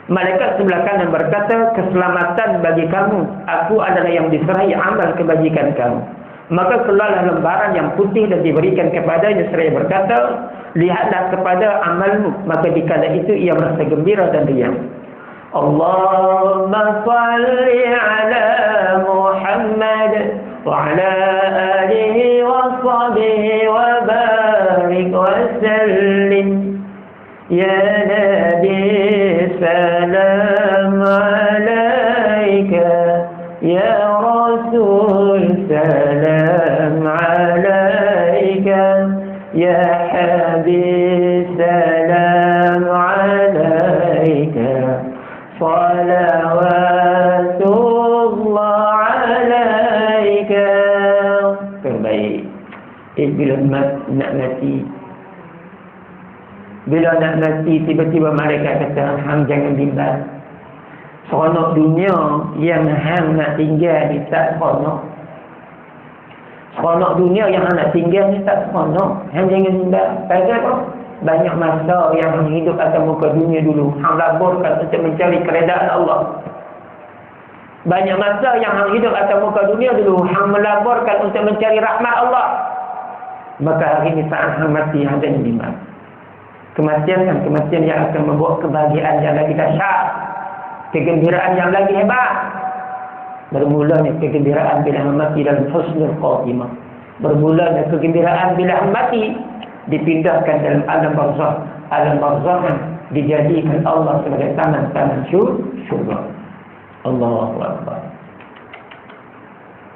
Malaikat sebelah kanan berkata, keselamatan bagi kamu. Aku adalah yang diserahi amal kebajikan kamu. Maka keluarlah lembaran yang putih dan diberikan kepadanya seraya berkata, lihatlah kepada amalmu. Maka dikala itu ia merasa gembira dan riang. Allahumma salli ala Muhammad wa ala alihi wa sahbihi wa barik wa sallim. Ya Nabi salam alaika, ya Rasul salam alaika, ya Habib salam alaika. Salawatullah alaika. Terbaik. Bila nak mati, tiba-tiba malaikat kata, hang jangan bimbang. Seronok dunia yang hang nak tinggal ni tak seronok. Seronok dunia yang hang nak tinggal ni tak seronok. Hang jangan bimbang. Pasal apa? Banyak masa yang hang hidup atas muka dunia dulu. Hang laburkan untuk mencari keredaan Allah. Banyak masa yang hang hidup atas muka dunia dulu hang melaburkan untuk mencari rahmat Allah. Maka hari ini saat hang mati hang jadi nikmat. Kematian kan kematian yang akan membawa kebahagiaan yang lagi dahsyat, kegembiraan yang lagi hebat. Bermulanya kegembiraan bila hang mati dalam husnul khatimah. Bermulanya kegembiraan bila hang mati dipindahkan dalam alam barzakh. Alam barzakh dijadikan Allah sebagai taman-taman syurga. Allahu Akbar.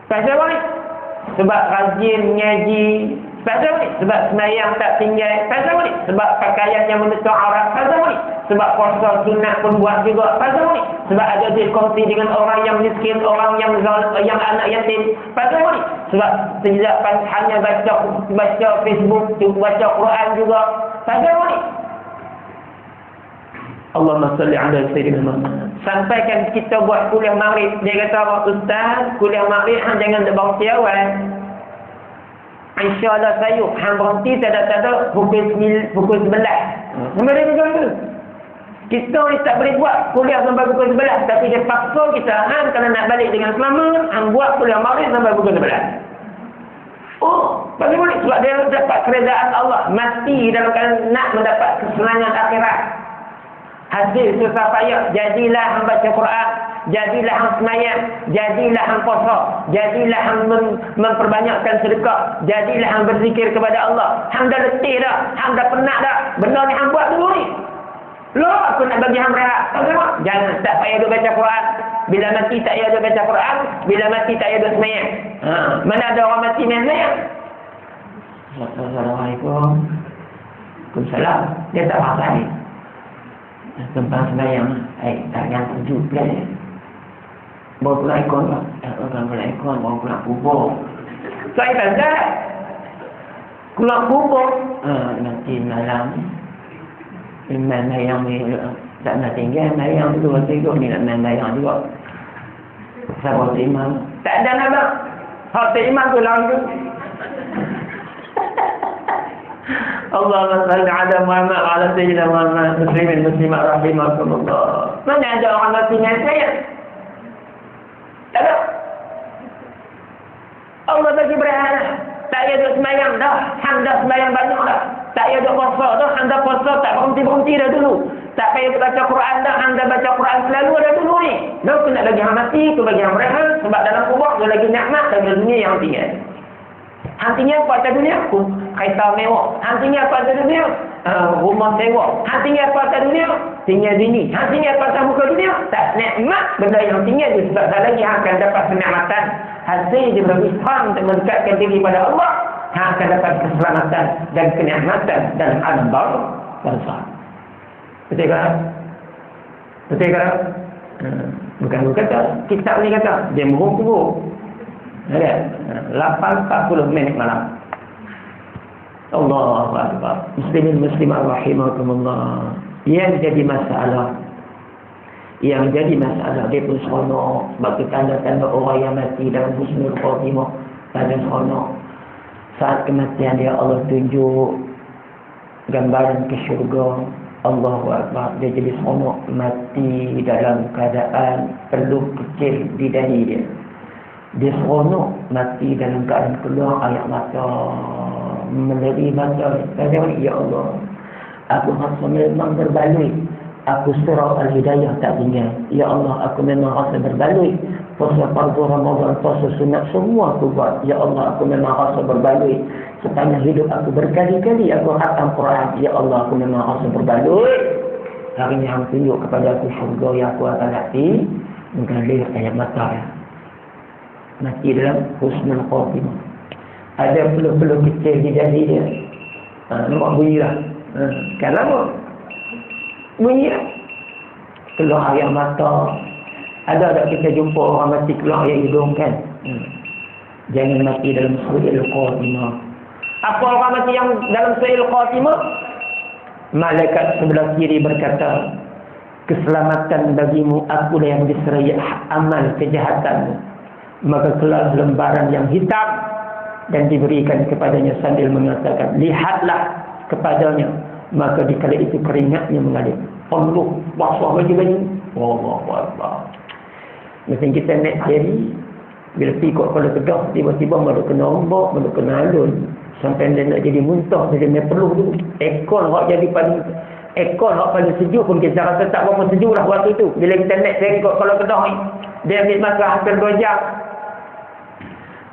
Pasal apa ni? Sebab rajin mengaji. Pasal apa ni? Sebab semayang tak tinggal. Pasal apa ni? Sebab pakaian yang menutup aurat. Pasal apa ni? Sebab puasa sunat pun buat juga. Pasal apa ni? Sebab ada berkongsi dengan orang yang miskin, orang yang anak yatim. Pasal apa ni? Sebab tidak hanya baca Facebook, baca Quran juga. Pasal apa ni? Allahumma salli ala sayyidina Muhammad. Sampaikan kita buat kuliah maghrib. Dia kata apa? Ustaz, kuliah maghrib hang jangan berhenti awal. InsyaAllah sayuk hang berhenti tak-tak pukul 11. Sampai dia kata tu. Kita ni tak boleh buat kuliah sampai pukul 11. Tapi dia paksa kita, hang kalau nak balik dengan selamat, hang buat kuliah maghrib sampai pukul 11. Oh, bagaimana? Sebab dia dapat keredaan Allah. Mati dalam keadaan nak mendapat kesenangan akhirat. Hasil susah payah, jadilah hang baca Quran, jadilah hang semayang, jadilah hang puasa, jadilah hang memperbanyakkan sedekah, jadilah hang berzikir kepada Allah. Hang dah letih dah, hang dah penat dah. Benda ni hang buat dulu ni. Loh, aku nak bagi hang rehat. Tahu jangan tak payah duk baca Quran. Bila mati tak payah duk baca Quran, bila mati tak payah duk semayang. Mana ada orang mati main semayang? Assalamualaikum. Waalaikumsalam. Dia tak faham ni. Tempat sembahyang, tangan tujuh belas. Bawa pula ikon lah. Orang pula ikon, bawa pula kubur. Saya kata, keluar kubur. Nanti malam, imam mayang ni tak nak tinggal. Mayang tu tidur ni nak main mayang juga. Siapa imam? Tak ada nama. Hati imam tu langsung. Allahumma salli ala Muhammad wa ala sayyidina Muhammad muslimin muslimat rahimakumullah. Mana ada orang mati dengan saya? Tak ada. Allah bagi berehat. Tak payah duduk semayang dah. Hang dah semayang banyak dah. Tak payah duduk puasa dah. Hang dah puasa tak berhenti-berhenti dah dulu. Tak payah baca Quran dah. Hang dah baca Quran selalu dah dulu ni. Dah aku nak bagi hang mati, aku bagi hang berehat. Sebab dalam kubur dia lagi nikmat dalam dunia yang tinggal. Hantinya apa atas dunia? Kereta mewah. Hantinya apa atas dunia? Rumah sewa. Hantinya apa atas dunia? Tinggal bini. Hantinya apa atas muka dunia? Tak nikmat benda yang tinggal je. Sebab tak lagi akan dapat kenikmatan. Hasil dia berusaha untuk mendekatkan diri pada Allah. Hang akan dapat keselamatan dan kenikmatan dalam alam barzakh. Betul tak? Betul tak? Bukan kata. Kitab ni kata. Dia merungkuk. Ada 8.40 minit malam. Allahu Akbar. Muslimin muslimat rahimakumullah. Yang jadi masalah dia pun seronok. Sebab tanda-tanda orang yang mati dalam husnul khatimah pada seronok. Saat kematian dia Allah tunjuk gambaran ke syurga. Allahu Akbar. Dia jadi seronok mati dalam keadaan perlu kecil di dahi dia. Dia seronok mati dalam keadaan keluar air mata, menepi mata. Kata ya Allah, aku rasa memang berbaloi. Aku surau al-hidayah tak tinggal. Ya Allah, aku memang rasa berbaloi. Puasa fardu Ramadan, puasa sunat semua aku buat. Ya Allah, aku memang rasa berbaloi. Sepanjang hidup aku berkali-kali aku khatam Quran. Ya Allah, aku memang rasa berbaloi. Hari ini hang tunjuk kepada aku syurga yang aku akan hati. Mengalir air mata ya. Mati dalam husnul khatimah. Ada peluh-peluh kecil di dahi dia. Nampak bunyi lah. Kenapa? Bunyi lah. Keluar air mata. Ada tak kita jumpa orang mati keluar air hidung kan? Jangan mati dalam su'il khatimah. Apa orang mati yang dalam su'il khatimah? Malaikat sebelah kiri berkata, keselamatan bagimu, akulah yang diserai amal kejahatanmu. Maka keluar lembaran yang hitam dan diberikan kepadanya sambil mengatakan, lihatlah kepadanya. Maka dikala itu keringatnya mengalir. Allah, basah baju-baju. Allahu Akbar. Macam kita naik ferry, bila pergi kat Kuala Kedah, tiba-tiba malu kena ombak, malu kena alun. Sampai dia nak jadi muntah, dia main peluh tu. Ekor hak paling sejuk pun kita rasa tak berapa sejuk lah waktu tu. Bila kita naik ferry kat Kuala Kedah ni, dia ambil masa hampir 2 jam.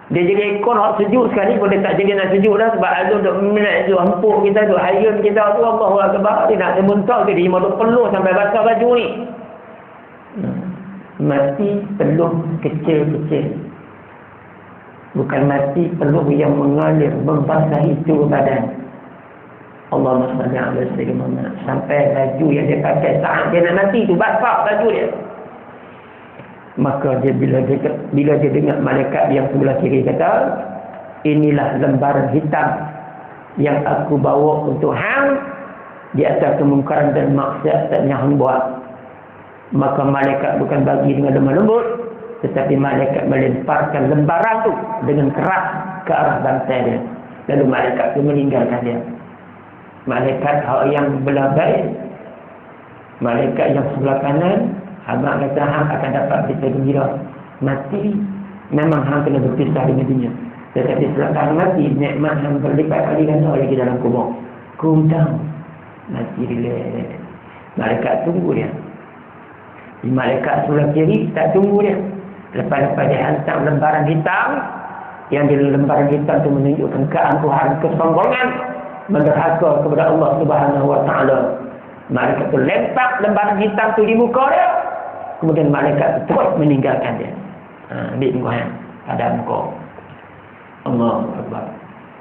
Dia jadi ekor hak sejuk sekali pun dia tak jadi nak sejuk dah. Sebab alun duk minat tu, empuk kita tu, hayun kita tu, Allahu Akbar. Dia nak muntah ke, dia malu peluh sampai basah baju ni. Mati peluh kecil-kecil, bukan mati peluh yang mengalir membasahi seluruh badan. Allahumma salli ala sayyidina Muhammad. Sampai baju yang dia pakai saat dia nak mati tu basah baju dia. Maka dia bila dia dengar malaikat yang sebelah kiri kata, inilah lembaran hitam yang aku bawa untuk hang di atas kemungkaran dan maksiat yang hang buat. Maka malaikat bukan bagi dengan lemah lembut, tetapi malaikat melemparkan lembaran tu dengan keras ke arah bantai dia. Lalu malaikat tu meninggalkan dia. Malaikat yang belah baik, malaikat yang sebelah kanan, abang kata hang akan dapat berita gembira. Mati memang hang kena berpisah dengan dunia, tetapi setelah hang mati, nikmat hang berlipat kali ganda lagi dalam kubur. Cool down, mati relax. Malaikat tunggu dia. Di malaikat sebelah kiri tak tunggu dia. Lepas-lepas dia hantar lembaran hitam, yang di lembaran hitam itu menunjukkan keangkuhan, kesombongan, menderhaka kepada Allah Subhanahu wa taala. Malaikat itu lempar lembaran hitam itu di muka dia. Kemudian malaikat itu terus meninggalkan dia. Ambil muka ada muka. Allahu Akbar.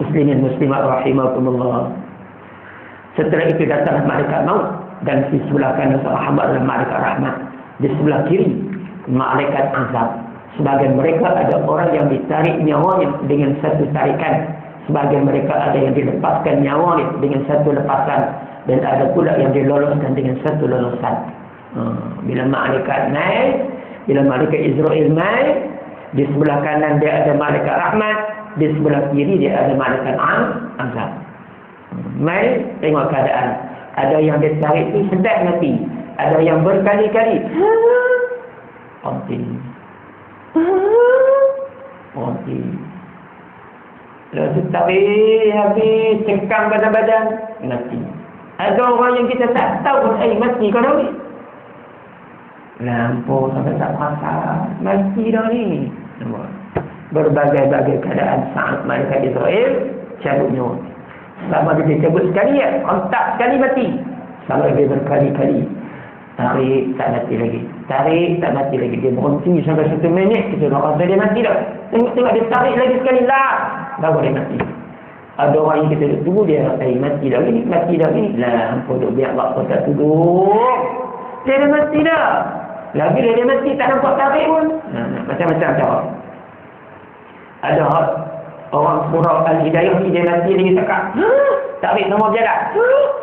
Muslimin muslimat rahimakumullah. Setelah itu datang malaikat maut, dan di sebelah kanan sahabat adalah malaikat rahmat. Di sebelah kiri malaikat azab. Sebagian mereka ada orang yang ditarik nyawanya dengan satu tarikan, sebagian mereka ada yang dilepaskan nyawanya dengan satu lepasan, dan ada pula yang diloloskan dengan satu lolosan. Bila malaikat naik, bila malaikat Israel naik, di sebelah kanan dia ada malaikat rahmat, di sebelah kiri dia ada malaikat azab. Mai tengok keadaan. Ada yang ditarik itu sedap mati, ada yang berkali-kali mati. Lalu tarik habis, cekam badan-badan, mati. Ada orang yang kita tak tahu pun mati kalau ni. Lampu sampai tak pasal, mati dah ni. Berbagai-bagai keadaan saat malaikat Israel cabut nyawa. Sama dia cabut sekali ya, kontak sekali mati. Sama dia berkali-kali. Tarik, tak mati lagi. Tarik, tak mati lagi. Dia berhenti sampai 1 minit. Kita nak rasa dia mati dah. Tengok-tengok dia tarik lagi sekali lah. Baru dia mati. Ada orang yang kita tunggu dia mati dah ni, mati dah ni. Lah, ampun duk biar waktu tak duduk. Dia dah mati dah. Lagi dia mati tak nampak tarik pun. Macam-macam cara. Ada orang surau Al-Hidayah ni dia mati lagi cakap, tarik nombor jalan.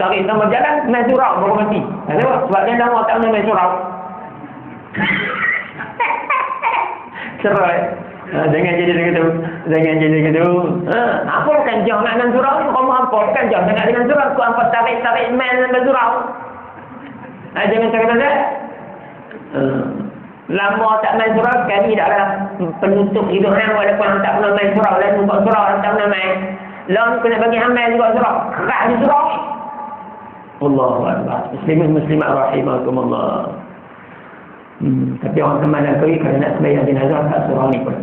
Tarik nombor jalan, main surau baru mati. Kenapa? Sebab dia nama tak main surau. Cerai. Jangan jadi begitu. Jangan jadi begitu. Apa kan jauh nak dengan surau ni? Kamu hampa kan jauh nak dengan surau. Aku hampa tarik main dengan surau. Jangan cakap-cakap. Lama tak main surau sekali dah lah penutup hidup hang, walaupun tak pernah main surau, lalu buat surau tak pernah main. Lalu kena bagi hamil juga surau, keras di surau. Allahu Akbar. Muslimin muslimat rahimakumullah. Tapi orang Kemandan Koi kalau nak sembahyang jenazah kat surau ni pun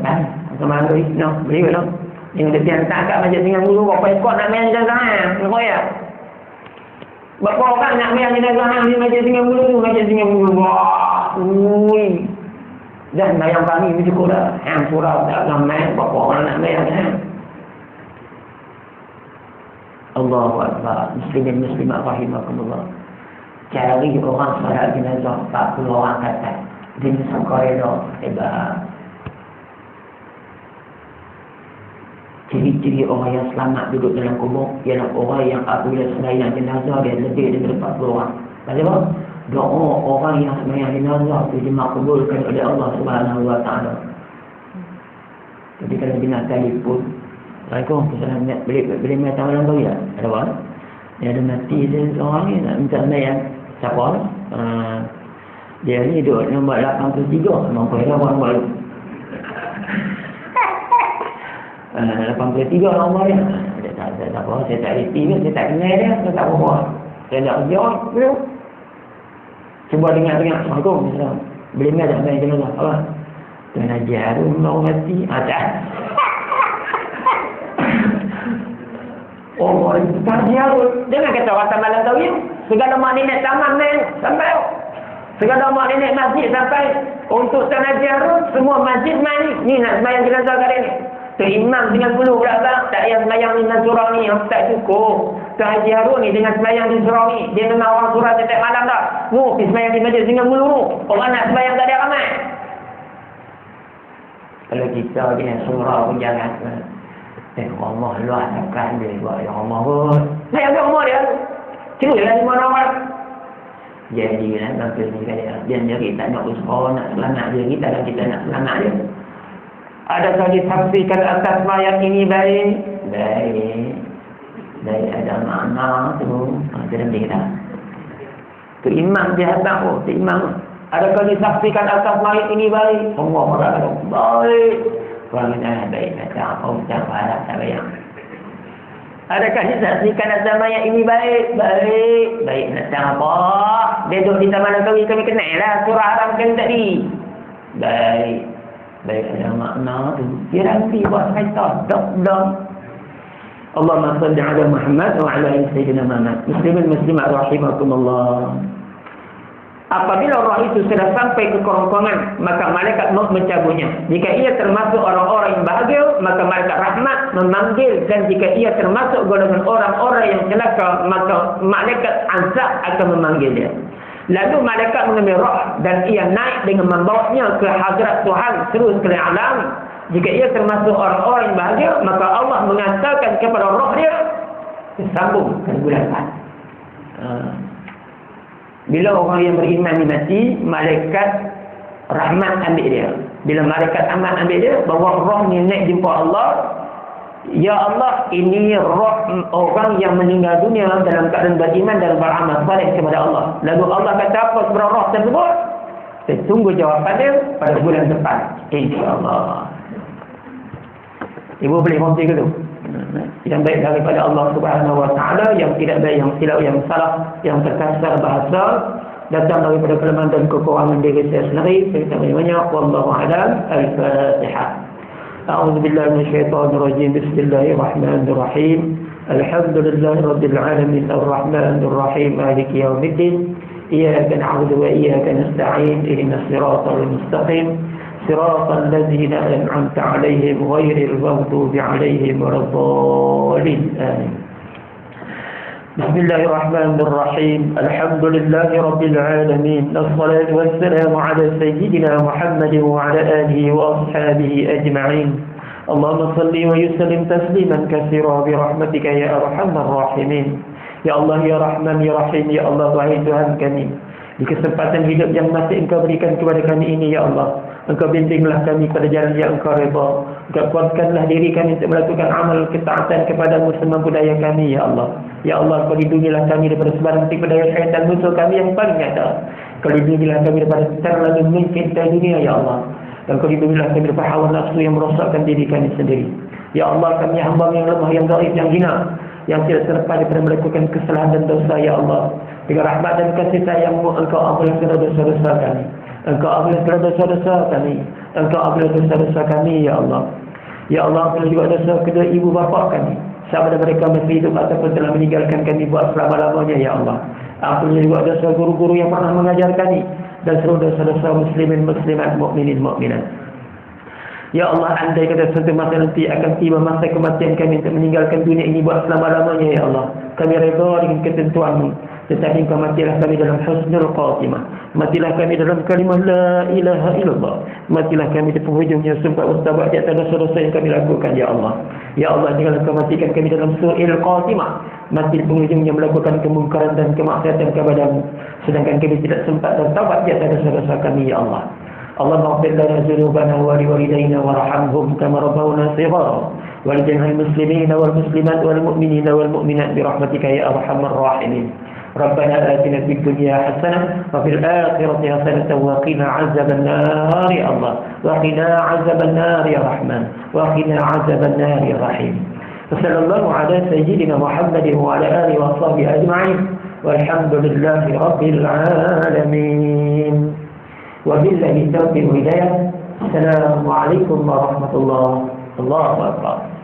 Kemandan Koi no, boleh no. Yang dia hantar kat masjid dengan guru berapa ekor nak sembahyang jenazah ni ya. Berapa orang nak sembahyang jenazah ni masjid dengan guru tu, masjid dengan guru. Ui, dah bayang kami ni cukup dah. Hang surau tak ramai, berapa orang nak bayang kan? Allahu Akbar. Muslimin muslimat rahimakumullah. Cari orang solat jenazah 40 orang kata di Nusa Korea hebat. Ciri-ciri orang yang selamat duduk dalam kubur ialah orang yang apabila sembahyang jenazah dia lebih daripada 40 orang. Kenapa? Doa orang yang sembahyang jenazah itu dimakbulkan oleh Allah Subhanahu wa taala. Jadi kalau bina telefon, Assalamualaikum, boleh main tawaran kau ya? Ada apa? Dia ada mati dia seorang ni nak minta sembahyang. Siapa? Dia ni duduk nombor 83. Nombor nombor 83 nombor dia. Tak apa, saya tak reti ke, saya tak kenal dia, saya tak apa. Saya nak kerja, belum. Cuba dengar-dengar. Assalamualaikum. Boleh main tak main jenazah? Apa? Tuan Haji Harun mau mati. Tak. Oh, Tuan Haji Harun. Jangan kata orang malam tahu ya. Segala mak nenek taman main sampai. Segala mak nenek masjid sampai. Untuk Tuan Haji Harun, semua masjid main. Ni nak sembahyang jenazah kali ni. Tu imam dengan bulu pula bang. Tak payah sembahyang dengan surau ni. Tak cukup. Tuan Haji Harun ni dengan sembahyang di surau ni. Dia memang orang surau setiap malam dah. Pergi sembahyang di masjid dengan bulu tu. Orang nak sembahyang tak ada ramai. Kalau kita dengan surau pun jangan. Allah luar takkan dia buat yang Allah pun. Sembahyang ke rumah dia. Cuma lah 5 orang. Jadi kan nanti ni kan dia kita nak usaha nak selamat dia. Kita dan kita nak selamat dia. Adakah disaksikan atas mayat ini baik? Baik. Baik ada makna tu. Itu lebih dah. Tu imam dia datang tu imam. Adakah disaksikan atas mayat ini baik? Semua orang baik. Orang yang baik kata apa macam harap tak bayang. Adakah disaksikan atas mayat ini baik? Baik. Baik nak apa? Dia duduk di taman Langkawi kami kenal lah surah haramkan tadi. Baik. Baik ada makna tu. Dia nanti buat kaitan. Dok. Allahumma salli ala Muhammad wa ala ali sayyidina Muhammad. Muslimin muslimat rahimakumullah. Apabila roh itu sudah sampai ke kerongkongan, maka malaikat maut mencabutnya. Jika ia termasuk orang-orang yang bahagia, maka malaikat rahmat memanggil. Dan jika ia termasuk golongan orang-orang yang celaka, maka malaikat azab akan memanggil dia. Lalu malaikat mengambil roh dan ia naik dengan membawanya ke hadrat Tuhan terus ke alam. Jika ia termasuk orang-orang yang bahagia, maka Allah mengatakan kepada roh dia, sambung ke bulan Bila orang yang beriman ni mati, malaikat rahmat ambil dia. Bila malaikat rahmat ambil dia, bawa roh ni naik jumpa Allah. Ya Allah, ini roh orang yang meninggal dunia dalam keadaan beriman dan beramal saleh kepada Allah. Lalu Allah kata apa kepada roh tersebut? Saya tunggu jawapan dia pada bulan depan, insya-Allah. Ibu boleh berhenti ke tu? Yang baik daripada Allah Subhanahu Wa Taala, yang tidak baik, yang silap, yang salah, yang terkasar bahasa, datang daripada kelemahan dan kekurangan diri saya sendiri. Saya tak banyak. Wallahu a'lam. Al-Fatihah. أعوذ بالله من الشيطان الرجيم. بسم الله الرحمن الرحيم. الحمد لله رب العالمين الرحمن الرحيم مالك يوم الدين. إياك نعبد وإياك نستعين. اهدنا الصراط المستقيم صراط الذين أنعمت عليهم غير المغضوب عليهم ولا الضالين. آمين. بسم الله الرحمن الرحيم. الحمد لله رب العالمين. الصلاة والسلام على سيدنا محمد وعلى آله وأصحابه أجمعين. اللهم صل وسلم تسليما كثيرا برحمتك يا أرحم الراحمين. Ya Allah, Ya Rahman, Ya Rahim, Ya Allah, wahai Tuhan kami, di kesempatan hidup yang masih Engkau berikan kepada kami ini, Ya Allah, Engkau bimbinglah kami pada jalan yang Engkau redha. Engkau kuatkanlah diri kami untuk melakukan amal ketaatan kepadamu semampu daya kami, Ya Allah. Ya Allah, Kau lindungilah kami daripada sebarang tipu daya syaitan musuh kami yang paling nyata. Kau lindungilah kami daripada terlalu mencintai dunia, Ya Allah. Dan Kau lindungilah kami daripada hawa nafsu yang merosakkan diri kami sendiri. Ya Allah, kami hamba yang lemah, yang dhaif, yang hina, yang tidak terlepas daripada melakukan kesalahan dan dosa, Ya Allah. Dengan rahmat dan kasih sayang-Mu, Engkau ampunilah dosa-dosa kami. Engkau ampunilah dosa-dosa kami. Engkau ampunilah dosa-dosa kami, Ya Allah. Ya Allah, ampunilah juga dosa kedua ibu bapa kami, sama ada mereka masih hidup ataupun telah meninggalkan kami buat selama-lamanya, Ya Allah. Ampunilah juga dosa guru-guru yang pernah mengajar kami, dan seluruh dosa-dosa muslimin, muslimat, mukminin, mukminat. Ya Allah, andai kata suatu masa nanti akan tiba masa kematian kami untuk meninggalkan dunia ini buat selama-lamanya, Ya Allah, kami redha dengan ketentuan-Mu. Tetapi Engkau matilah kami dalam husnul khatimah. Matilah kami dalam kalimah la ilaha illallah. Matilah kami di penghujungnya sumpah mustabak di atas dosa-dosa yang kami lakukan, Ya Allah. Ya Allah, janganlah Engkau matikan kami dalam su'il khatimah. Mati di penghujungnya melakukan kemungkaran dan kemaksiatan kepada-Mu, sedangkan kami tidak sempat dan taubat di atas dosa-dosa kami, Ya Allah. Allahumma ighfir lana dzunubana wa liwalidayna warhamhum kama rabbawna shighara wa li jami'il muslimina wal muslimat wal mu'minina wal mu'minat bi rahmatika ya arhamar rahimin. Rabbana atina fid dunya hasanah wa fil akhirati hasanah wa qina azabannar ya Allah. Wa qina azabannar ya Rahman. Wa qina azabannar ya Rahim. Sallallahu ala sayyidina Muhammadin wa ala alihi wa sahbihi ajma'in. Walhamdulillahi rabbil alamin. Wabillahi taufiq wa hidayah. Assalamualaikum warahmatullahi wabarakatuh.